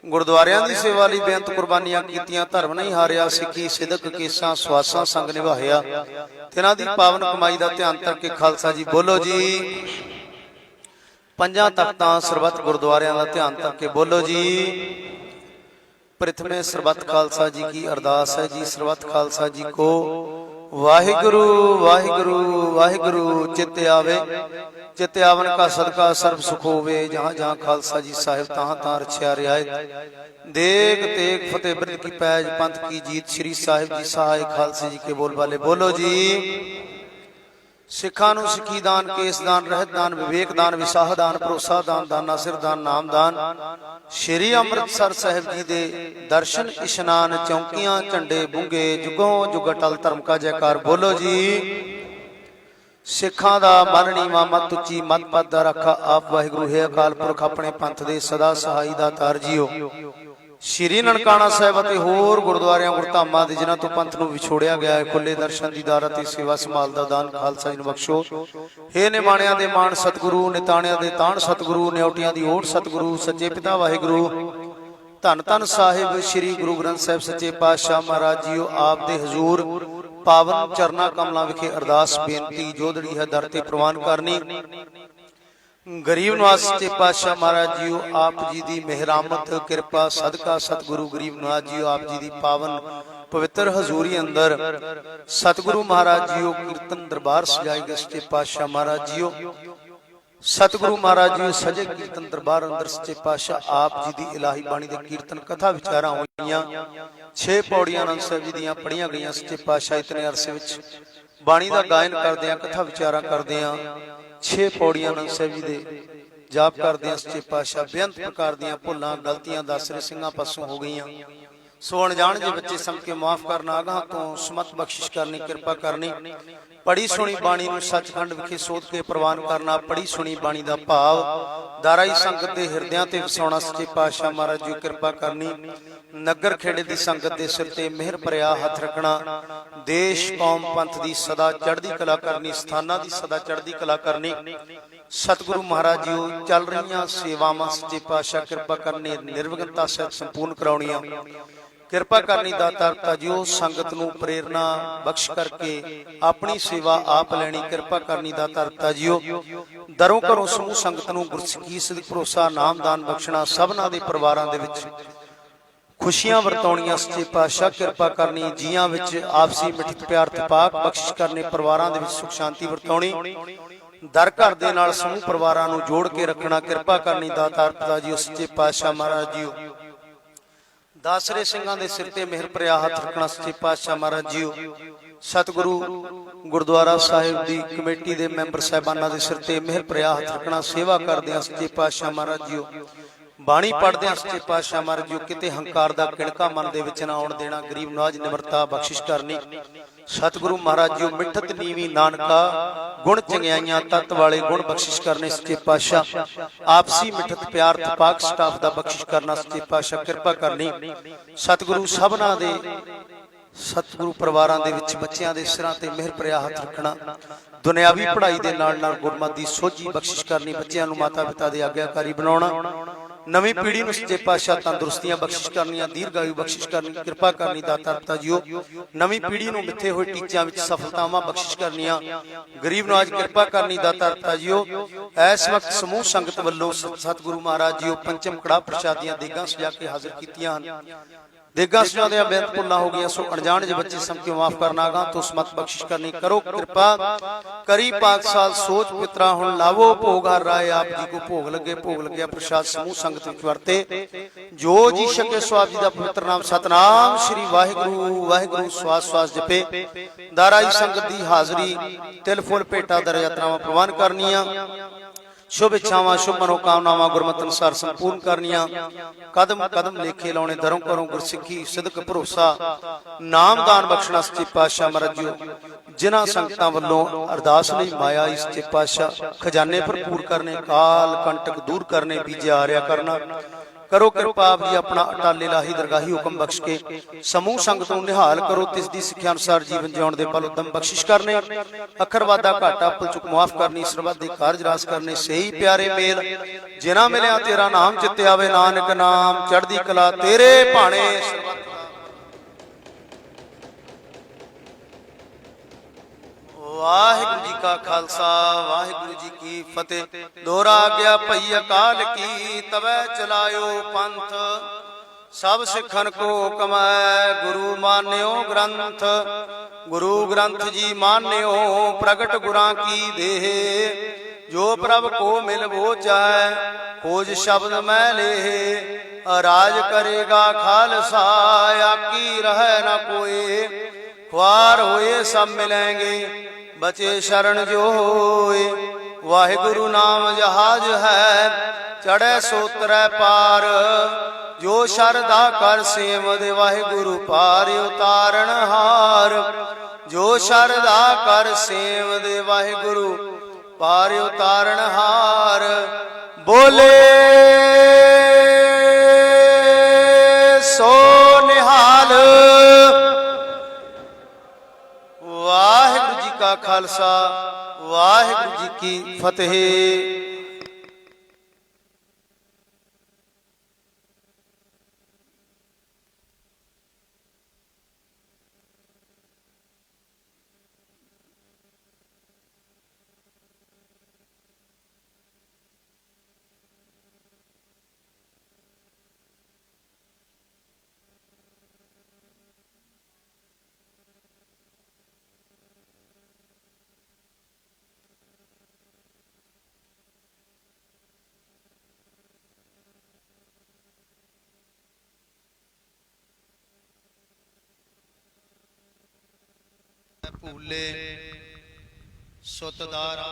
S4: ਗੁਰਦੁਆਰਿਆਂ ਦੀ ਸੇਵਾ ਲਈ ਬੇਅੰਤ ਕੁਰਬਾਨੀਆਂ ਕੀਤੀਆਂ ਧਰਮ ਨਹੀਂ ਹਾਰਿਆ ਸਿੱਖੀ ਸਿਦਕ ਕੇਸਾਂ ਸਵਾਸਾਂ ਸੰਗ ਨਿਭਾਇਆ ਤਿਨਾਂ ਦੀ ਪਾਵਨ ਕਮਾਈ ਦਾ ਧਿਆਨ ਕਰਕੇ ਖਾਲਸਾ ਜੀ ਬੋਲੋ ਜੀ। ਪੰਜਾਂ ਤਖਤਾਂ ਸਰਬੱਤ ਗੁਰਦੁਆਰਿਆਂ ਦਾ ਧਿਆਨ ਕਰਕੇ ਬੋਲੋ ਜੀ। ਪ੍ਰਥਮੇ ਸਰਬੱਤ ਖਾਲਸਾ ਜੀ ਕੀ ਅਰਦਾਸ ਹੈ ਜੀ। ਸਰਬੱਤ ਖਾਲਸਾ ਜੀ ਕੋ ਵਾਹਿਗੁਰੂ ਵਾਹਿਗੁਰੂ ਵਾਹਿਗੁਰੂ ਚਿਤ ਆਵੇ ਚਿਤ ਆਵਨ ਕਾ ਸਦਕਾ ਸਰਬ ਸੁਖ ਹੋਵੇ। ਜਹਾਂ ਜਹਾਂ ਖਾਲਸਾ ਜੀ ਸਾਹਿਬ ਤਹਾਂ ਤਹਾਂ ਰਛਿਆ ਰਿਆਇਤ ਦੇਗ ਤੇਗ ਫਤਿਹ ਬਿਰਦ ਕੀ ਪੈਜ ਪੰਥ ਕੀ ਜੀਤ। ਸ੍ਰੀ ਸਾਹਿਬ ਜੀ ਸਹਾਇ ਖਾਲਸੇ ਜੀ ਕੇ ਬੋਲ ਵਾਲੇ ਬੋਲੋ ਜੀ। ਸਿੱਖਾਂ ਨੂੰ ਸਿੱਖੀ ਦਾਨ ਕੇਸ ਦਾਨ ਰਹਿਤ ਦਾਨ ਵਿਵੇਕ ਦਾਨ ਵਿਸਾਹ ਦਾਨ ਭਰੋਸਾ ਦਾਨ ਦਾਨਾ ਸਿਰ ਦਾਨ ਨਾਮ ਦਾਨ। ਸ਼੍ਰੀ ਅੰਮ੍ਰਿਤਸਰ ਸਾਹਿਬ ਜੀ ਦੇ ਦਰਸ਼ਨ ਇਸ਼ਨਾਨ ਚੌਂਕੀਆਂ ਝੰਡੇ ਬੁੰਗੇ ਜੁਗੋਂ ਜੁਗ ਅਟਲ ਧਰਮ ਕਾ ਜੈਕਾਰ ਬੋਲੋ ਜੀ। ਸਿੱਖਾਂ ਦਾ ਮਨ ਨੀਵਾਂ ਮਤ ਉੱਚੀ ਮਤ ਪਦ ਦਾ ਰਾਖਾ ਆਪ ਵਾਹਿਗੁਰੂ ਹੈ ਅਕਾਲ ਪੁਰਖ ਆਪਣੇ ਪੰਥ ਦੇ ਸਦਾ ਸਹਾਈ ਦਾ ਤਾਰ ਜੀਓ। ਸ਼੍ਰੀ ਨਨਕਾਣਾ ਸਾਹਿਬ ਅਤੇ ਹੋਰ ਗੁਰਦੁਆਰਿਆਂ ਗੁਰਧਾਮਾਂ ਦੇ ਜਿਨ੍ਹਾਂ ਤੋਂ ਪੰਥ ਨੂੰ ਵਿਛੋੜਿਆ ਗਿਆ ਹੈ ਖੁੱਲੇ ਦਰਸ਼ਨ ਦੀਦਾਰ ਅਤੇ ਸੇਵਾ ਸੰਭਾਲ ਦਾ ਦਾਨ ਖਾਲਸਾ ਜੀ ਨੂੰ ਬਖਸ਼ੋ। ਹੇ ਨਿਮਾਣਿਆਂ ਦੇ ਮਾਣ ਸਤਿਗੁਰੂ ਨਿਤਾਣਿਆਂ ਦੇ ਤਾਣ ਸਤਿਗੁਰੂ ਨਿਉਟਿਆਂ ਦੀ ਓਟ ਸਤਿਗੁਰੂ ਸੱਚੇ ਪਿਤਾ ਵਾਹਿਗੁਰੂ। ਧੰਨ ਧੰਨ ਸਾਹਿਬ ਸ਼੍ਰੀ ਗੁਰੂ ਗ੍ਰੰਥ ਸਾਹਿਬ ਸੱਚੇ ਪਾਤਸ਼ਾਹ ਮਹਾਰਾਜ ਜੀਓ ਆਪ ਦੇ ਹਜ਼ੂਰ ਪਾਵਨ ਚਰਨਾ ਕਮਲਾਂ ਵਿਖੇ ਅਰਦਾਸ ਬੇਨਤੀ ਜੋਦੜੀ ਹੈ ਦਰ ਤੇ ਪ੍ਰਵਾਨ ਕਰਨੀ। ਗਰੀਬ ਨਿਵਾਸ ਸੱਚੇ ਪਾਤਸ਼ਾਹ ਮਹਾਰਾਜ ਜੀਓ ਆਪ ਜੀ ਦੀ ਮਿਹਰਾਮਤ ਕਿਰਪਾ ਸਦਕਾ ਸਤਿਗੁਰੂ ਗਰੀਬ ਨਿਵਾਸ ਜੀਓ ਆਪ ਜੀ ਦੀ ਪਾਵਨ ਪਵਿੱਤਰ ਹਜ਼ੂਰੀ ਅੰਦਰ ਸਤਿਗੁਰੂ ਮਹਾਰਾਜ ਜੀਓ ਕੀਰਤਨ ਦਰਬਾਰ ਸਜਾਈ ਗਏ ਸੱਚੇ ਪਾਤਸ਼ਾਹ ਮਹਾਰਾਜ ਜੀਓ। ਸਤਿਗੁਰੂ ਮਹਾਰਾਜ ਜੀ ਸਜੇ ਕੀਰਤਨ ਦਰਬਾਰ ਅੰਦਰ ਸੱਚੇ ਪਾਤਸ਼ਾਹ ਆਪ ਜੀ ਦੀ ਇਲਾਹੀ ਬਾਣੀ ਦੇ ਕੀਰਤਨ ਕਥਾ ਵਿਚਾਰਾਂ ਹੋਈਆਂ। 6 ਪੌੜੀਆਂ ਆਨੰਦ ਸਾਹਿਬ ਜੀ ਦੀਆਂ ਪੜੀਆਂ ਗਈਆਂ ਸੱਚੇ ਪਾਤਸ਼ਾਹ ਇਤਨੇ ਅਰਸੇ ਵਿੱਚ ਬਾਣੀ ਦਾ ਗਾਇਨ ਕਰਦੇ ਆ ਕਥਾ ਵਿਚਾਰਾਂ ਕਰਦੇ ਆ 6 ਪੌੜੀਆਂ ਆਨੰਦ ਸਾਹਿਬ ਜੀ ਦੇ ਜਾਪ ਕਰਦੇ ਆ ਸੱਚੇ ਪਾਤਸ਼ਾਹ ਬੇਅੰਤ ਪ੍ਰਕਾਰ ਦੀਆਂ ਭੁੱਲਾਂ ਗਲਤੀਆਂ ਦਾਸਰੇ ਸਿੰਘਾਂ ਪਾਸੋਂ ਹੋ ਗਈਆਂ। ਸੋ ਅਣਜਾਣ ਜੇ ਬੱਚੇ ਸਮ ਕੇ ਮਾਫ ਕਰਨਾ ਅਗਾਹ ਤੋਂ ਸਮਤ ਬਖਸ਼ਿਸ਼ ਕਰਨੀ ਕਿਰਪਾ ਕਰਨੀ। ਪੜੀ ਸੁਣੀ ਬਾਣੀ ਨੂੰ ਸੱਚਖੰਡ ਵਿਖੇ ਸੋਧ ਕੇ ਪ੍ਰਵਾਨ ਕਰਨਾ। ਪੜੀ ਸੁਣੀ ਬਾਣੀ ਦਾ ਭਾਵ ਦਾਰਾਈ ਸੰਗਤ ਦੇ ਹਿਰਦਿਆਂ ਤੇ ਵਸਾਉਣਾ ਸੱਚੇ ਪਾਤਸ਼ਾਹ ਮਹਾਰਾਜ ਜੀ ਕਿਰਪਾ ਕਰਨੀ। ਨਗਰ ਖੇੜੇ ਦੀ ਸੰਗਤ ਦੇ ਸਿਰ ਤੇ ਮਿਹਰ ਭਰਿਆ ਹੱਥ ਰੱਖਣਾ। ਦੇਸ਼ ਕੌਮ ਪੰਥ ਦੀ ਸਦਾ ਚੜ੍ਹਦੀ ਕਲਾ ਕਰਨੀ ਸਥਾਨਾਂ ਦੀ ਸਦਾ ਚੜ੍ਹਦੀ ਕਲਾ ਕਰਨੀ। ਸਤਿਗੁਰੂ ਮਹਾਰਾਜ ਜੀ ਚੱਲ ਰਹੀਆਂ ਸੇਵਾਵਾਂ ਸੱਚੇ ਪਾਤਸ਼ਾਹ ਕਿਰਪਾ ਕਰਨੀ ਨਿਰਵਿਘਨਤਾ ਸਹਿਤ ਸੰਪੂਰਨ ਕਰਾਉਣੀਆਂ। ਕਿਰਪਾ ਕਰਨੀ ਦਾਤਾਰ ਪਿਤਾ ਜੀਓ ਸੰਗਤ ਨੂੰ ਪ੍ਰੇਰਣਾ ਬਖਸ਼ ਕਰਕੇ ਆਪਣੀ ਸੇਵਾ ਆਪ ਲੈਣੀ। ਕਿਰਪਾ ਕਰਨੀ ਦਾਤਾਰ ਪਿਤਾ ਜੀਓ ਦਰੋਂ ਘਰੋਂ ਸਮੂਹ ਸੰਗਤ ਨੂੰ ਗੁਰਸਿੱਖੀ ਸਦਿਕ ਭਰੋਸਾ ਨਾਮਦਾਨ ਬਖਸ਼ਣਾ। ਸਭਨਾਂ ਦੇ ਪਰਿਵਾਰਾਂ ਦੇ ਵਿੱਚ ਖੁਸ਼ੀਆਂ ਵਰਤਾਉਣੀਆਂ ਸੱਚੇ ਪਾਤਸ਼ਾਹ ਕਿਰਪਾ ਕਰਨੀ। ਜੀਆਂ ਵਿੱਚ ਆਪਸੀ ਮਿੱਠ ਪਿਆਰ ਤਪਾਕ ਬਖਸ਼ਿਸ਼ ਕਰਨੇ। ਪਰਿਵਾਰਾਂ ਦੇ ਵਿੱਚ ਸੁਖ ਸ਼ਾਂਤੀ ਵਰਤਾਉਣੀ। ਦਰ ਘਰ ਦੇ ਨਾਲ ਸਮੂਹ ਪਰਿਵਾਰਾਂ ਨੂੰ ਜੋੜ ਕੇ ਰੱਖਣਾ। ਕਿਰਪਾ ਕਰਨੀ ਦਾਤਾਰ ਪਿਤਾ ਜੀਓ ਸੱਚੇ ਪਾਤਸ਼ਾਹ ਮਹਾਰਾਜ ਜੀਓ ਦਾਸਰੇ ਸਿੰਘਾਂ ਦੇ ਸਿਰ ਤੇ ਮਿਹਰ ਭਰਿਆ ਹੱਥ ਰੱਖਣਾ ਸੱਚੇ ਪਾਤਸ਼ਾਹ ਮਹਾਰਾਜ ਜੀਓ। ਸਤਿਗੁਰੂ ਗੁਰਦੁਆਰਾ ਸਾਹਿਬ ਦੀ ਕਮੇਟੀ ਦੇ ਮੈਂਬਰ ਸਾਹਿਬਾਨਾਂ ਦੇ ਸਿਰ ਤੇ ਮਿਹਰ ਭਰਿਆ ਹੱਥ ਰੱਖਣਾ। ਸੇਵਾ ਕਰਦੇ ਹਾਂ ਸੱਚੇ ਪਾਤਸ਼ਾਹ ਮਹਾਰਾਜ ਜੀਓ, ਬਾਣੀ ਪੜ੍ਹਦੇ ਹਾਂ ਸੱਚੇ ਪਾਤਸ਼ਾਹ ਮਹਾਰਾਜ ਜੀਓ, ਕਿਤੇ ਹੰਕਾਰ ਦਾ ਕਿਣਕਾ ਮਨ ਦੇ ਵਿੱਚ ਨਾ ਆਉਣ ਦੇਣਾ। ਗਰੀਬ ਨਵਾਜ ਨਿਮਰਤਾ ਬਖਸ਼ਿਸ਼ ਕਰਨੀ। ਸਤਿਗੁਰੂ ਮਹਾਰਾਜ ਜੀਓ ਮਿੱਠਤ ਨੀਵੀਂ ਨਾਨਕਾ, ਗੁਣ ਚੰਗਿਆਈਆਂ ਤੱਤ ਵਾਲੇ ਗੁਣ ਬਖਸ਼ਿਸ਼ ਕਰਨੇ ਸੱਚੇ ਪਾਤਸ਼ਾਹ। ਆਪਸੀ ਮਿੱਠਤ ਪਿਆਰ ਤਪਾਕ ਸਟਾਫ ਦਾ ਬਖਸ਼ਿਸ਼ ਕਰਨਾ ਸੱਚੇ ਪਾਤਸ਼ਾਹ, ਕਿਰਪਾ ਕਰਨੀ। ਸਤਿਗੁਰੂ ਸਭਨਾਂ ਦੇ ਸਤਿਗੁਰੂ ਪਰਿਵਾਰਾਂ ਦੇ ਵਿੱਚ ਬੱਚਿਆਂ ਦੇ ਸਿਰਾਂ ਤੇ ਮਿਹਰ ਭਰਿਆ ਹੱਥ ਰੱਖਣਾ। ਦੁਨਿਆਵੀ ਪੜ੍ਹਾਈ ਦੇ ਨਾਲ ਨਾਲ ਗੁਰਮਤਿ ਦੀ ਸੋਝੀ ਬਖਸ਼ਿਸ਼ ਕਰਨੀ। ਬੱਚਿਆਂ ਨੂੰ ਮਾਤਾ ਪਿਤਾ ਦੇ ਆਗਿਆਕਾਰੀ ਬਣਾਉਣਾ। ਨਵੀਂ ਪੀੜ੍ਹੀ ਨੂੰ ਸੱਚੇ ਪਾਤਸ਼ਾਹ ਤੰਦਰੁਸਤੀਆਂ ਬਖਸ਼ਿਸ਼ ਕਰਨੀਆਂ, ਦੀਰਘਾਯੂ ਬਖਸ਼ਿਸ਼ ਕਰਨੀ, ਕਿਰਪਾ ਕਰਨੀ ਦਾਤਾ ਪਿਤਾ ਜੀਓ। ਨਵੀਂ ਪੀੜ੍ਹੀ ਨੂੰ ਮਿੱਥੇ ਹੋਏ ਟੀਚਿਆਂ ਵਿੱਚ ਸਫਲਤਾਵਾਂ ਬਖਸ਼ਿਸ਼ ਕਰਨੀਆਂ। ਗਰੀਬ ਨਵਾਜ ਕਿਰਪਾ ਕਰਨੀ ਦਾਤਾ ਪਿਤਾ ਜੀਓ। ਇਸ ਵਕਤ ਸਮੂਹ ਸੰਗਤ ਵੱਲੋਂ ਸਤਿਗੁਰੂ ਮਹਾਰਾਜ ਜੀਓ ਪੰਚਮ ਕੜਾਹ ਪ੍ਰਸ਼ਾਦੀਆਂ ਦੇਗਾਂ ਸਜਾ ਕੇ ਹਾਜ਼ਰ ਕੀਤੀਆਂ ਹਨ। ਦੇਗਾਂ ਸਜਾਉਂਦਿਆਂ ਬੇਨਤ ਭੁੱਲਾਂ ਹੋ ਗਈਆਂ, ਸੋ ਅਣਜਾਣ ਜੇ ਬੱਚੇ ਸਮ ਕੇ ਮਾਫ ਕਰਨਾ। ਗਾ ਤੋਂ ਸਮਤ ਬਖਸ਼ਿਸ਼ ਕਰਨੀ। ਕਰੋ ਕਿਰਪਾ ਕਰੀ ਪਾਕ ਸਾਲ ਸੋਚ ਪਿਤਰਾ ਹੁਣ ਲਾਵੋ ਭੋਗ ਹਰ ਰਾਏ ਆਪ ਜੀ ਕੋ ਭੋਗ ਲੱਗੇ। ਭੋਗ ਲੱਗਿਆ ਪ੍ਰਸ਼ਾਦ ਸਮੂਹ ਸੰਗਤ ਵਿੱਚ ਵਰਤੇ। ਜੋ ਜੀ ਸਕੇ ਸੋ ਆਪ ਜੀ ਦਾ ਪਵਿੱਤਰ ਨਾਮ ਸਤਨਾਮ ਸ਼੍ਰੀ ਵਾਹਿਗੁਰੂ ਵਾਹਿਗੁਰੂ ਸਵਾਸ ਸਵਾਸ ਜਪੇ। ਦਾਰਾਈ ਸੰਗਤ ਦੀ ਹਾਜ਼ਰੀ ਤਿਲ ਫੁੱਲ ਭੇਟਾ ਦਰ ਯਾਤਰਾਵਾਂ ਪ੍ਰਵਾਨ ਕਰਨੀਆਂ। शुभ इच्छावां शुभ मनोकामनावां गुरमत अनुसार संपूर्ण करनियां। कदम कदम लेखे लाने दरों करों गुरसिखी सिदक भरोसा नामदान बख्शना सच्चे पातशाह महाराज जी। जिन्हां संगतां वल्लों अरदास लई माया सच्चे पातशाह खजाने भरपूर करने, काल कंटक दूर करने, बीजे आरिया करना। करो किरपा आप जी अपना अटाले लाही दरगाही हुक्म बख्श के समूह संगत नूं निहाल करो। तिस दी सिੱਖਿਆ अनुसार जीवन जिउण दे बल उद्दम बख्शिश करने। अखर वादा घाटा भुल चुक मुआफ करनी। सरबत दे कारज रास करने। सही प्यारे मेल जिना मिलिया तेरा नाम चित्ते आवे। नानक नाम चढ़दी कला तेरे भाणे। वाहिगुरु जी का खालसा वाहिगुरु जी की फतेह। दोहरा गया भई अकाल की तवै चलायो पंथ। सब सिखन को कमाए गुरु मान्यो ग्रंथ। गुरु ग्रंथ जी मान्यो प्रगट गुरां की देह। जो प्रभ को मिल वो चाहे खोज शब्द मैं ले। राज करेगा खालसा आकी रह न कोई। ख्वार होए सब मिलेंगे बचे शरण जो होए। वाहिगुरु नाम जहाज है चढ़े सोतरै पार। जो शरदा कर सेवद वाहिगुरु पार उतारण हार। जो शरदा कर सेवद वाहिगुरु पार उतारण हार। बोले सो निहाल। वाहिगुरु जी का खालसा वाहिगुरु जी की फतेह। भूले सुतदारा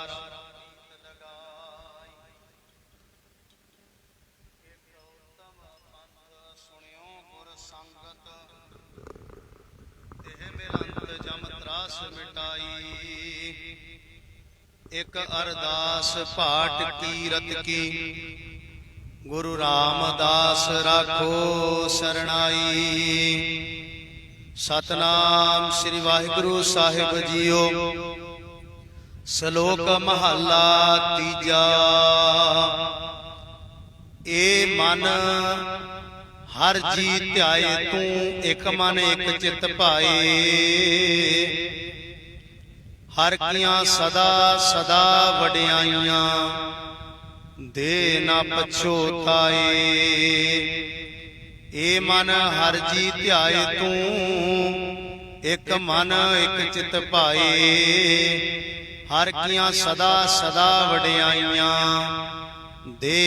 S4: सुनियो गुर संगत देह मिलंत जम त्रास मिटाई। एक अरदास पाठ कीरत की गुरु रामदास राखो शरणाई। सतनाम श्री वाहिगुरु साहिब जीओ। श्लोक महला तीजा। ए मन हर जी ध्याए तू एक मन एक चित पाए। हर कियां सदा सदा वड्याइयां दे ना पछोताए। ए मन हर जी ध्याए तू एक मन एक चित पाए। हर कियां सदा सदा वड्याइयां दे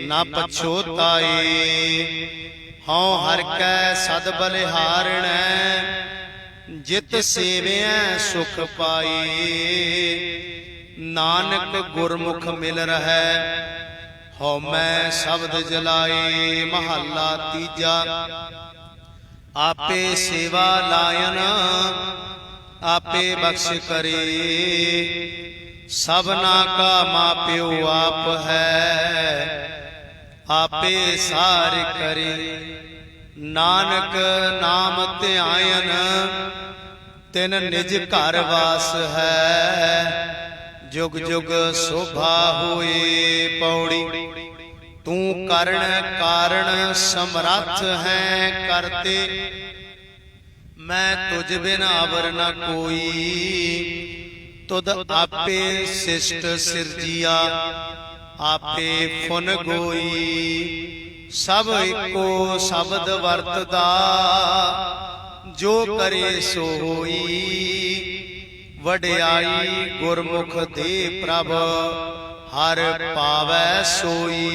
S4: ना पछोताए। हौ हर कै सद बलिहारण ਜਿਤ ਸੇਵਿਐ ਸੁਖ ਪਾਏ। ਨਾਨਕ ਗੁਰਮੁਖ ਮਿਲ ਰਹੈ ਹਉਮੈ ਸ਼ਬਦ ਜਲਾਏ। ਮਹੱਲਾ ਤੀਜਾ। ਆਪੇ ਸੇਵਾ ਲਾਇਨ ਆਪੇ ਬਖਸ਼ ਕਰੇ। ਸਭਨਾ ਕਾ ਮਾਪਿਓ ਆਪ ਹੈ ਆਪੇ ਸਾਰ ਕਰੇ। ਨਾਨਕ ਨਾਮ ਧਿਆਇਨ ਤਿਨ ਨਿਜ ਘਰ ਵਾਸ ਹੈ। ਜੁਗ ਜੁਗ ਸ਼ੋਭਾ ਹੋਏ। ਪੌੜੀ। ਤੂੰ ਕਰਨ ਕਾਰਣ ਸਮਰੱਥ ਹੈ ਕਰਤੇ। ਮੈਂ ਤੁਝ ਬਿਨ ਅਵਰ ਨ ਕੋਈ। ਤੁਧ ਆਪੇ ਸਿਸ਼ਟ ਸਿਰਜੀਆ ਆਪੇ ਫੁਨ ਗੋਈ। ਸਭ ਇੱਕੋ ਸ਼ਬਦ ਵਰਤਦਾ ਜੋ ਕਰੇ ਸੋ ਹੋਈ। ਵਡਿਆਈ ਗੁਰਮੁਖ ਦੇ ਪ੍ਰਭ ਹਰ ਪਾਵੈ ਸੋਈ।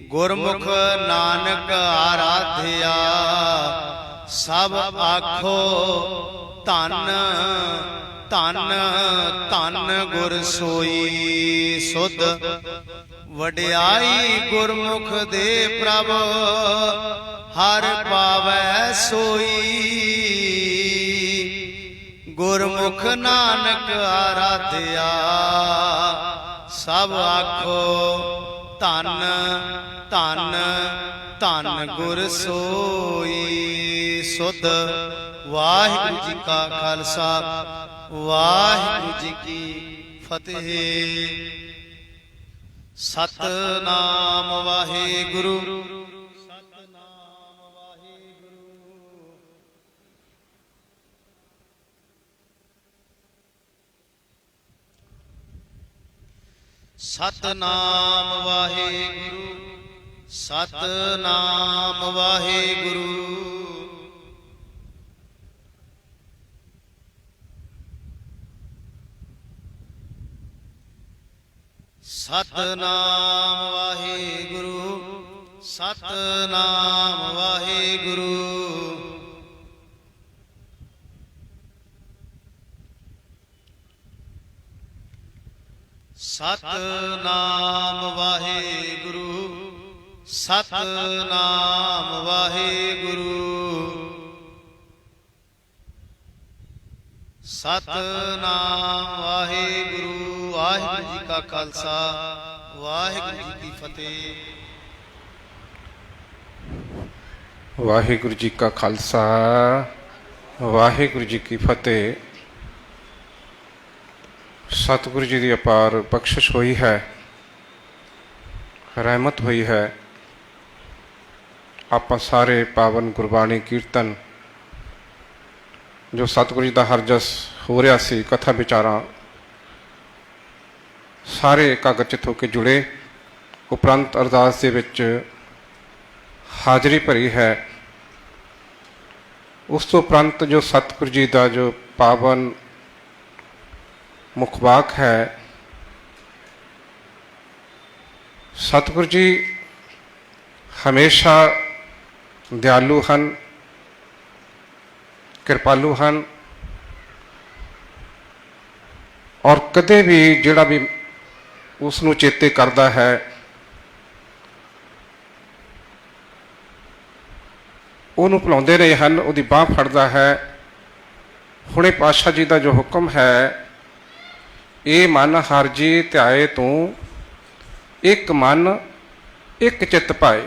S4: ਗੁਰਮੁਖ ਨਾਨਕ ਆਰਾਧਿਆ ਸਭ ਆਖੋ ਧੰਨ ਧੰਨ ਧੰਨ ਗੁਰ ਸੋਈ। ਸੁਧ ਵਡਿਆਈ ਗੁਰਮੁਖ ਦੇ ਪ੍ਰਭ ਹਰ ਪਾਵੈ ਸੋਈ। ਗੁਰਮੁਖ ਨਾਨਕ ਆਰਾਧਿਆ ਸਭ ਆਖੋ ਧੰਨ ਧੰਨ ਧੰਨ ਗੁਰ ਸੋਈ। ਸੁਧ ਵਾਹਿਗੁਰੂ ਜੀ ਕਾ ਖਾਲਸਾ ਵਾਹਿਗੁਰੂ ਜੀ ਕੀ ਫਤਿਹ। ਸਤਨਾਮ ਵਾਹਿਗੁਰੂ। ਸਤਨਾਮ ਵਾਹਿਗੁਰੂ। ਸਤਨਾਮ ਵਾਹਿਗੁਰੂ। ਸਤਨਾਮ ਵਾਹਿਗੁਰੂ। ਸਤਨਾਮ ਵਾਹਿਗੁਰੂ। ਸਤਨਾਮ ਵਾਹਿਗੁਰੂ। ਸਤਨਾਮ ਵਾਹਿਗੁਰੂ। ਸਤਨਾਮ ਵਾਹਿਗੁਰੂ। ਵਾਹਿਗੁਰੂ ਜੀ ਕਾ ਖਾਲਸਾ ਵਾਹਿਗੁਰੂ ਜੀ ਕੀ ਫਤਿਹ।
S3: ਵਾਹਿਗੁਰੂ ਜੀ ਕਾ ਖਾਲਸਾ ਵਾਹਿਗੁਰੂ ਜੀ ਕੀ ਫਤਿਹ। ਸਤਿਗੁਰੂ ਜੀ ਦੀ ਅਪਾਰ ਬਖਸ਼ਿਸ਼ ਹੋਈ ਹੈ, ਰਹਿਮਤ ਹੋਈ ਹੈ। ਆਪਾਂ ਸਾਰੇ ਪਾਵਨ ਗੁਰਬਾਣੀ ਕੀਰਤਨ ਜੋ ਸਤਿਗੁਰੂ ਜੀ ਦਾ ਹਰਜਸ ਹੋ ਰਿਹਾ ਸੀ, ਕਥਾ ਵਿਚਾਰਾਂ ਸਾਰੇ ਇਕਾਗਰਚਿਤ ਹੋ ਕੇ ਜੁੜੇ। ਉਪਰੰਤ ਅਰਦਾਸ ਦੇ ਵਿੱਚ ਹਾਜ਼ਰੀ ਭਰੀ ਹੈ। ਉਸ ਤੋਂ ਉਪਰੰਤ ਜੋ ਸਤਿਗੁਰੂ ਜੀ ਦਾ ਜੋ ਪਾਵਨ ਮੁਖਵਾਕ ਹੈ, ਸਤਿਗੁਰੂ ਜੀ ਹਮੇਸ਼ਾ ਦਿਆਲੂ ਹਨ, ਕਿਰਪਾਲੂ ਹਨ ਔਰ ਕਦੇ ਵੀ ਜਿਹੜਾ ਵੀ ਉਸ ਨੂੰ ਚੇਤੇ ਕਰਦਾ ਹੈ ਉਹਨੂੰ ਭੁਲਾਉਂਦੇ ਰਹੇ ਹਨ, ਉਹਦੀ ਬਾਂਹ ਫੜਦਾ ਹੈ। ਹੁਣੇ ਪਾਤਸ਼ਾਹ ਜੀ ਦਾ ਜੋ ਹੁਕਮ ਹੈ, ਇਹ ਮਨ ਹਰਿ ਜੀ ਧਿਆਏ ਤੂੰ ਇੱਕ ਮਨ ਇੱਕ ਚਿੱਤ ਪਾਏ।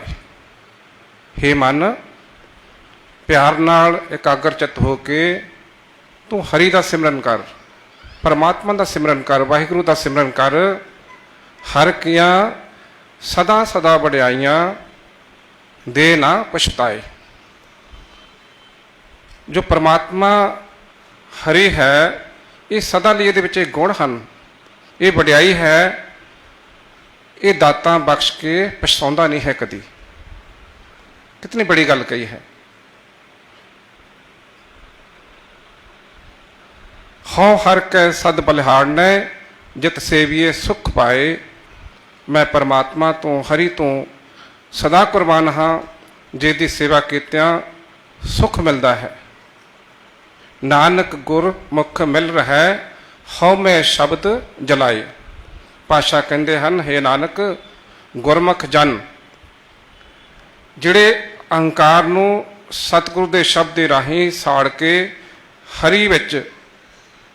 S3: ਹੇ ਮਨ, ਪਿਆਰ ਨਾਲ ਇਕਾਗਰਚਿਤ ਹੋ ਕੇ ਤੂੰ ਹਰੀ ਦਾ ਸਿਮਰਨ ਕਰ, ਪਰਮਾਤਮਾ ਦਾ ਸਿਮਰਨ ਕਰ, ਵਾਹਿਗੁਰੂ ਦਾ ਸਿਮਰਨ ਕਰ। ਹਰ ਕੀਆਂ ਸਦਾ ਸਦਾ ਵਡਿਆਈਆਂ ਦੇ ਨਾ ਪਛਤਾਏ। ਜੋ ਪਰਮਾਤਮਾ ਹਰੀ ਹੈ, ਇਹ ਸਦਾ ਲਈ ਇਹਦੇ ਵਿੱਚ ਇਹ ਗੁਣ ਹਨ, ਇਹ ਵਡਿਆਈ ਹੈ। ਇਹ ਦਾਤਾਂ ਬਖਸ਼ ਕੇ ਪਛਤਾਉਂਦਾ ਨਹੀਂ ਹੈ ਕਦੀ। ਕਿਤਨੀ ਬੜੀ ਗੱਲ ਕਹੀ ਹੈ। ਹਉ ਹਰ ਕੈ ਸਦ ਬਲਿਹਾਰਨੈ ਜਿਤ ਸੇਵੀਏ ਸੁਖ ਪਾਏ। ਮੈਂ ਪਰਮਾਤਮਾ ਤੋਂ, ਹਰੀ ਤੋਂ ਸਦਾ ਕੁਰਬਾਨ ਹਾਂ, ਜਿਹਦੀ ਸੇਵਾ ਕੀਤਿਆਂ ਸੁਖ ਮਿਲਦਾ ਹੈ। ਨਾਨਕ ਗੁਰ ਮੁਖ ਮਿਲ ਰਹਿ ਹਉ ਮੈਂ ਸ਼ਬਦ ਜਲਾਏ। ਪਾਤਸ਼ਾਹ ਕਹਿੰਦੇ ਹਨ, ਹੇ ਨਾਨਕ ਗੁਰਮੁਖ ਜਨ ਜਿਹੜੇ ਅਹੰਕਾਰ ਨੂੰ ਸਤਿਗੁਰੂ ਦੇ ਸ਼ਬਦ ਦੇ ਰਾਹੀਂ ਸਾੜ ਕੇ ਹਰੀ ਵਿੱਚ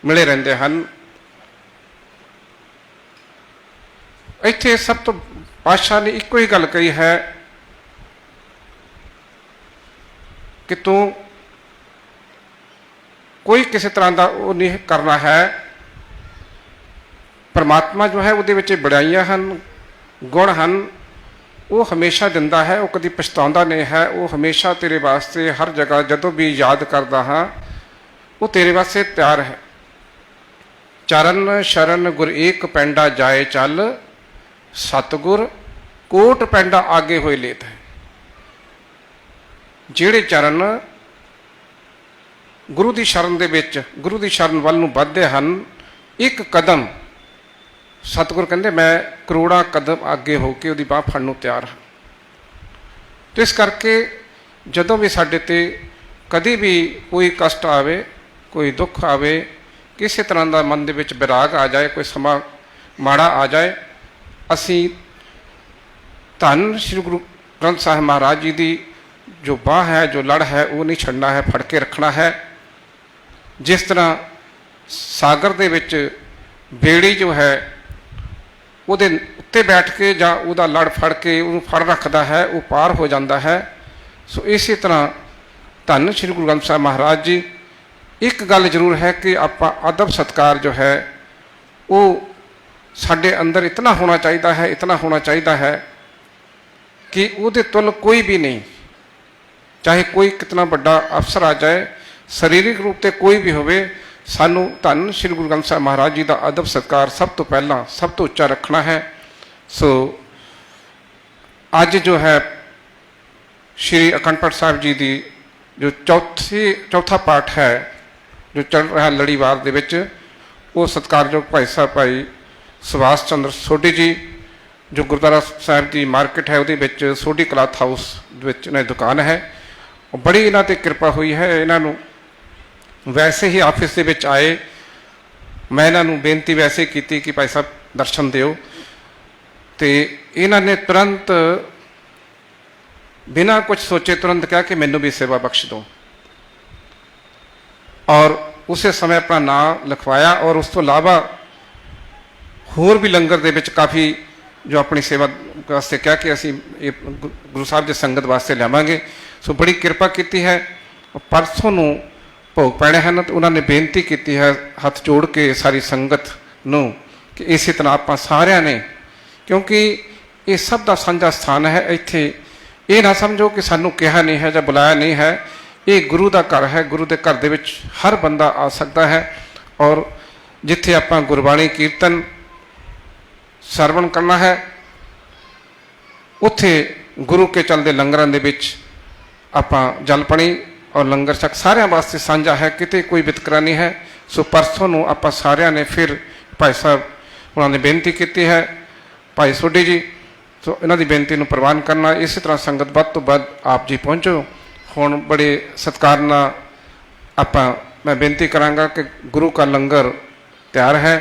S3: ਮਿਲੇ ਰਹਿੰਦੇ ਹਨ। ਇੱਥੇ ਸਭ ਤੋਂ ਪਾਤਸ਼ਾਹ ਨੇ ਇੱਕੋ ਹੀ ਗੱਲ ਕਹੀ ਹੈ ਕਿ ਤੂੰ ਕੋਈ ਕਿਸੇ ਤਰ੍ਹਾਂ ਦਾ ਉਹ ਨਹੀਂ ਕਰਨਾ ਹੈ। ਪਰਮਾਤਮਾ ਜੋ ਹੈ ਉਹਦੇ ਵਿੱਚ ਬੜਾਈਆਂ ਹਨ, ਗੁਣ ਹਨ, ਉਹ ਹਮੇਸ਼ਾ ਦਿੰਦਾ ਹੈ, ਉਹ ਕਦੀ ਪਛਤਾਉਂਦਾ ਨਹੀਂ ਹੈ। ਉਹ ਹਮੇਸ਼ਾ ਤੇਰੇ ਵਾਸਤੇ ਹਰ ਜਗ੍ਹਾ ਜਦੋਂ ਵੀ ਯਾਦ ਕਰਦਾ ਹਾਂ ਉਹ ਤੇਰੇ ਵਾਸਤੇ ਤਿਆਰ ਹੈ। ਚਰਨ ਸ਼ਰਨ ਗੁਰ ਏਕ ਪੈਂਡਾ ਜਾਏ ਚੱਲ, ਸਤਿਗੁਰ ਕੋਟ ਪੈਂਡਾ ਆਗੇ ਹੋਏ ਲੇਤ ਹੈ। ਜਿਹੜੇ ਚਰਨ ਗੁਰੂ ਦੀ ਸ਼ਰਨ ਦੇ ਵਿੱਚ ਗੁਰੂ ਦੀ ਸ਼ਰਨ ਵੱਲ ਨੂੰ ਵੱਧਦੇ ਹਨ, ਇੱਕ ਕਦਮ ਸਤਿਗੁਰ ਕਹਿੰਦੇ ਮੈਂ ਕਰੋੜਾਂ ਕਦਮ ਅੱਗੇ ਹੋ ਕੇ ਉਹਦੀ ਬਾਹ ਫੜਨ ਨੂੰ ਤਿਆਰ ਹਾਂ। ਤੇ ਇਸ ਕਰਕੇ ਜਦੋਂ ਵੀ ਸਾਡੇ ਤੇ ਕਦੀ ਵੀ ਕੋਈ ਕਸ਼ਟ ਆਵੇ, ਕੋਈ ਦੁੱਖ ਆਵੇ, ਕਿਸੇ ਤਰ੍ਹਾਂ ਦਾ ਮਨ ਦੇ ਵਿੱਚ ਵਿਰਾਗ ਆ ਜਾਏ, ਕੋਈ ਸਮਾਂ ਮਾੜਾ ਆ ਜਾਏ, ਅਸੀਂ ਧੰਨ ਸ੍ਰੀ ਗੁਰੂ ਗ੍ਰੰਥ ਸਾਹਿਬ ਮਹਾਰਾਜ ਜੀ ਦੀ ਜੋ ਬਾਹ ਹੈ, ਜੋ ਲੜ ਹੈ, ਉਹ ਨਹੀਂ ਛੱਡਣਾ ਹੈ, ਫੜ ਕੇ ਰੱਖਣਾ ਹੈ। ਜਿਸ ਤਰ੍ਹਾਂ ਸਾਗਰ ਦੇ ਵਿੱਚ ਬੇੜੀ ਜੋ ਹੈ ਉਹਦੇ ਉੱਤੇ ਬੈਠ ਕੇ ਜਾਂ ਉਹਦਾ ਲੜ ਫੜ ਕੇ ਉਹਨੂੰ ਫੜ ਰੱਖਦਾ ਹੈ, ਉਹ ਪਾਰ ਹੋ ਜਾਂਦਾ ਹੈ। ਸੋ ਇਸੇ ਤਰ੍ਹਾਂ ਧੰਨ ਸ੍ਰੀ ਗੁਰੂ ਗ੍ਰੰਥ ਸਾਹਿਬ ਮਹਾਰਾਜ ਜੀ, ਇੱਕ ਗੱਲ ਜ਼ਰੂਰ ਹੈ ਕਿ ਆਪਾਂ ਅਦਬ ਸਤਿਕਾਰ ਜੋ ਹੈ ਉਹ ਸਾਡੇ ਅੰਦਰ ਇਤਨਾ ਹੋਣਾ ਚਾਹੀਦਾ ਹੈ, ਇਤਨਾ ਹੋਣਾ ਚਾਹੀਦਾ ਹੈ ਕਿ ਉਹਦੇ ਤੁਲ ਕੋਈ ਵੀ ਨਹੀਂ। ਚਾਹੇ ਕੋਈ ਕਿਤਨਾ ਵੱਡਾ ਅਫਸਰ ਆ ਜਾਏ, ਸਰੀਰਕ ਰੂਪ ਤੇ ਕੋਈ ਵੀ ਹੋਵੇ, ਸਾਨੂੰ ਧੰਨ ਸ੍ਰੀ ਗੁਰੂ ਗ੍ਰੰਥ ਸਾਹਿਬ ਮਹਾਰਾਜ ਜੀ ਦਾ ਅਦਬ ਸਤਿਕਾਰ ਸਭ ਤੋਂ ਪਹਿਲਾਂ ਸਭ ਤੋਂ ਉੱਚਾ ਰੱਖਣਾ ਹੈ। ਸੋ ਅੱਜ ਜੋ ਹੈ ਸ਼੍ਰੀ ਅਖੰਡ ਪਾਠ ਸਾਹਿਬ ਜੀ ਦੀ ਜੋ ਚੌਥਾ ਪਾਠ ਹੈ ਜੋ ਚੱਲ ਰਿਹਾ ਲੜੀਵਾਰ ਦੇ ਵਿੱਚ, ਉਹ ਸਤਿਕਾਰਯੋਗ ਭਾਈ ਸਾਹਿਬ ਭਾਈ ਸੁਭਾਸ਼ ਚੰਦਰ ਸੋਢੀ ਜੀ, ਜੋ ਗੁਰਦੁਆਰਾ ਸਾਹਿਬ ਦੀ ਮਾਰਕੀਟ ਹੈ ਉਹਦੇ ਵਿੱਚ ਸੋਢੀ ਕਲਾਥ ਹਾਊਸ ਦੇ ਵਿੱਚ ਇਹਨਾਂ ਦੀ ਦੁਕਾਨ ਹੈ। ਬੜੀ ਇਹਨਾਂ 'ਤੇ ਕਿਰਪਾ ਹੋਈ ਹੈ। ਇਹਨਾਂ ਨੂੰ ਵੈਸੇ ਹੀ ਆਫਿਸ ਦੇ ਵਿੱਚ ਆਏ, ਮੈਂ ਇਹਨਾਂ ਨੂੰ ਬੇਨਤੀ ਵੈਸੇ ਕੀਤੀ ਕਿ ਭਾਈ ਸਾਹਿਬ ਦਰਸ਼ਨ ਦਿਓ, ਤੇ ਇਹਨਾਂ ਨੇ ਤੁਰੰਤ ਬਿਨਾਂ ਕੁਝ ਸੋਚੇ ਤੁਰੰਤ ਕਿਹਾ ਕਿ ਮੈਨੂੰ ਵੀ ਸੇਵਾ ਬਖਸ਼ ਦਿਓ, ਔਰ ਉਸੇ ਸਮੇਂ ਆਪਣਾ ਨਾਮ ਲਿਖਵਾਇਆ। ਔਰ ਉਸ ਤੋਂ ਇਲਾਵਾ ਹੋਰ ਵੀ ਲੰਗਰ ਦੇ ਵਿੱਚ ਕਾਫੀ ਜੋ ਆਪਣੀ ਸੇਵਾ ਵਾਸਤੇ ਕਿਹਾ ਕਿ ਅਸੀਂ ਇਹ ਗੁਰੂ ਸਾਹਿਬ ਦੀ ਸੰਗਤ ਵਾਸਤੇ ਲਿਆਵਾਂਗੇ। ਸੋ ਬੜੀ ਕਿਰਪਾ ਕੀਤੀ ਹੈ। ਪਰਸੋਂ ਨੂੰ ਭੋਗ ਪੈਣੇ ਹਨ ਤੇ ਉਹਨਾਂ ਨੇ ਬੇਨਤੀ ਕੀਤੀ ਹੈ ਹੱਥ ਜੋੜ ਕੇ ਸਾਰੀ ਸੰਗਤ ਨੂੰ ਕਿ ਇਸੇ ਤਰ੍ਹਾਂ ਆਪਾਂ ਸਾਰਿਆਂ ਨੇ, ਕਿਉਂਕਿ ਇਹ ਸਭ ਦਾ ਸਾਂਝਾ ਸਥਾਨ ਹੈ, ਇੱਥੇ ਇਹ ਨਾ ਸਮਝੋ ਕਿ ਸਾਨੂੰ ਕਿਹਾ ਨਹੀਂ ਹੈ ਜਾਂ ਬੁਲਾਇਆ ਨਹੀਂ ਹੈ। ਇਹ ਗੁਰੂ ਦਾ ਘਰ ਹੈ। ਗੁਰੂ ਦੇ ਘਰ ਦੇ ਵਿੱਚ ਹਰ ਬੰਦਾ ਆ ਸਕਦਾ ਹੈ। ਔਰ ਜਿੱਥੇ ਆਪਾਂ ਗੁਰਬਾਣੀ ਕੀਰਤਨ ਸਰਵਣ ਕਰਨਾ ਹੈ, ਉੱਥੇ ਗੁਰੂ ਕੇ ਚੱਲਦੇ ਲੰਗਰਾਂ ਦੇ ਵਿੱਚ ਆਪਾਂ ਜਲ ਪਾਣੀ ਔਰ ਲੰਗਰ ਛਕ ਸਾਰਿਆਂ ਵਾਸਤੇ ਸਾਂਝਾ ਹੈ, ਕਿਤੇ ਕੋਈ ਵਿਤਕਰਾ ਨਹੀਂ ਹੈ। ਸੋ ਪਰਸੋਂ ਨੂੰ ਆਪਾਂ ਸਾਰਿਆਂ ਨੇ ਫਿਰ ਭਾਈ ਸਾਹਿਬ ਉਹਨਾਂ ਨੇ ਬੇਨਤੀ ਕੀਤੀ ਹੈ, ਭਾਈ ਸੋਢੀ ਜੀ, ਸੋ ਇਹਨਾਂ ਦੀ ਬੇਨਤੀ ਨੂੰ ਪ੍ਰਵਾਨ ਕਰਨਾ। ਇਸੇ ਤਰ੍ਹਾਂ ਸੰਗਤ ਵੱਧ ਤੋਂ ਵੱਧ ਆਪ ਜੀ ਪਹੁੰਚੋ। ਹੁਣ ਬੜੇ ਸਤਿਕਾਰ ਨਾਲ ਮੈਂ ਬੇਨਤੀ ਕਰਾਂਗਾ ਕਿ ਗੁਰੂ ਕਾ ਲੰਗਰ ਤਿਆਰ ਹੈ।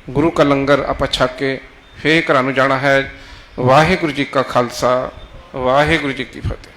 S3: ਗੁਰੂ ਕਾ ਲੰਗਰ ਆਪਾਂ ਛਕ ਕੇ ਫੇਰ ਘਰਾਂ ਨੂੰ ਜਾਣਾ ਹੈ। ਵਾਹਿਗੁਰੂ ਜੀ ਕਾ ਖਾਲਸਾ, ਵਾਹਿਗੁਰੂ ਜੀ ਕੀ ਫਤਿਹ।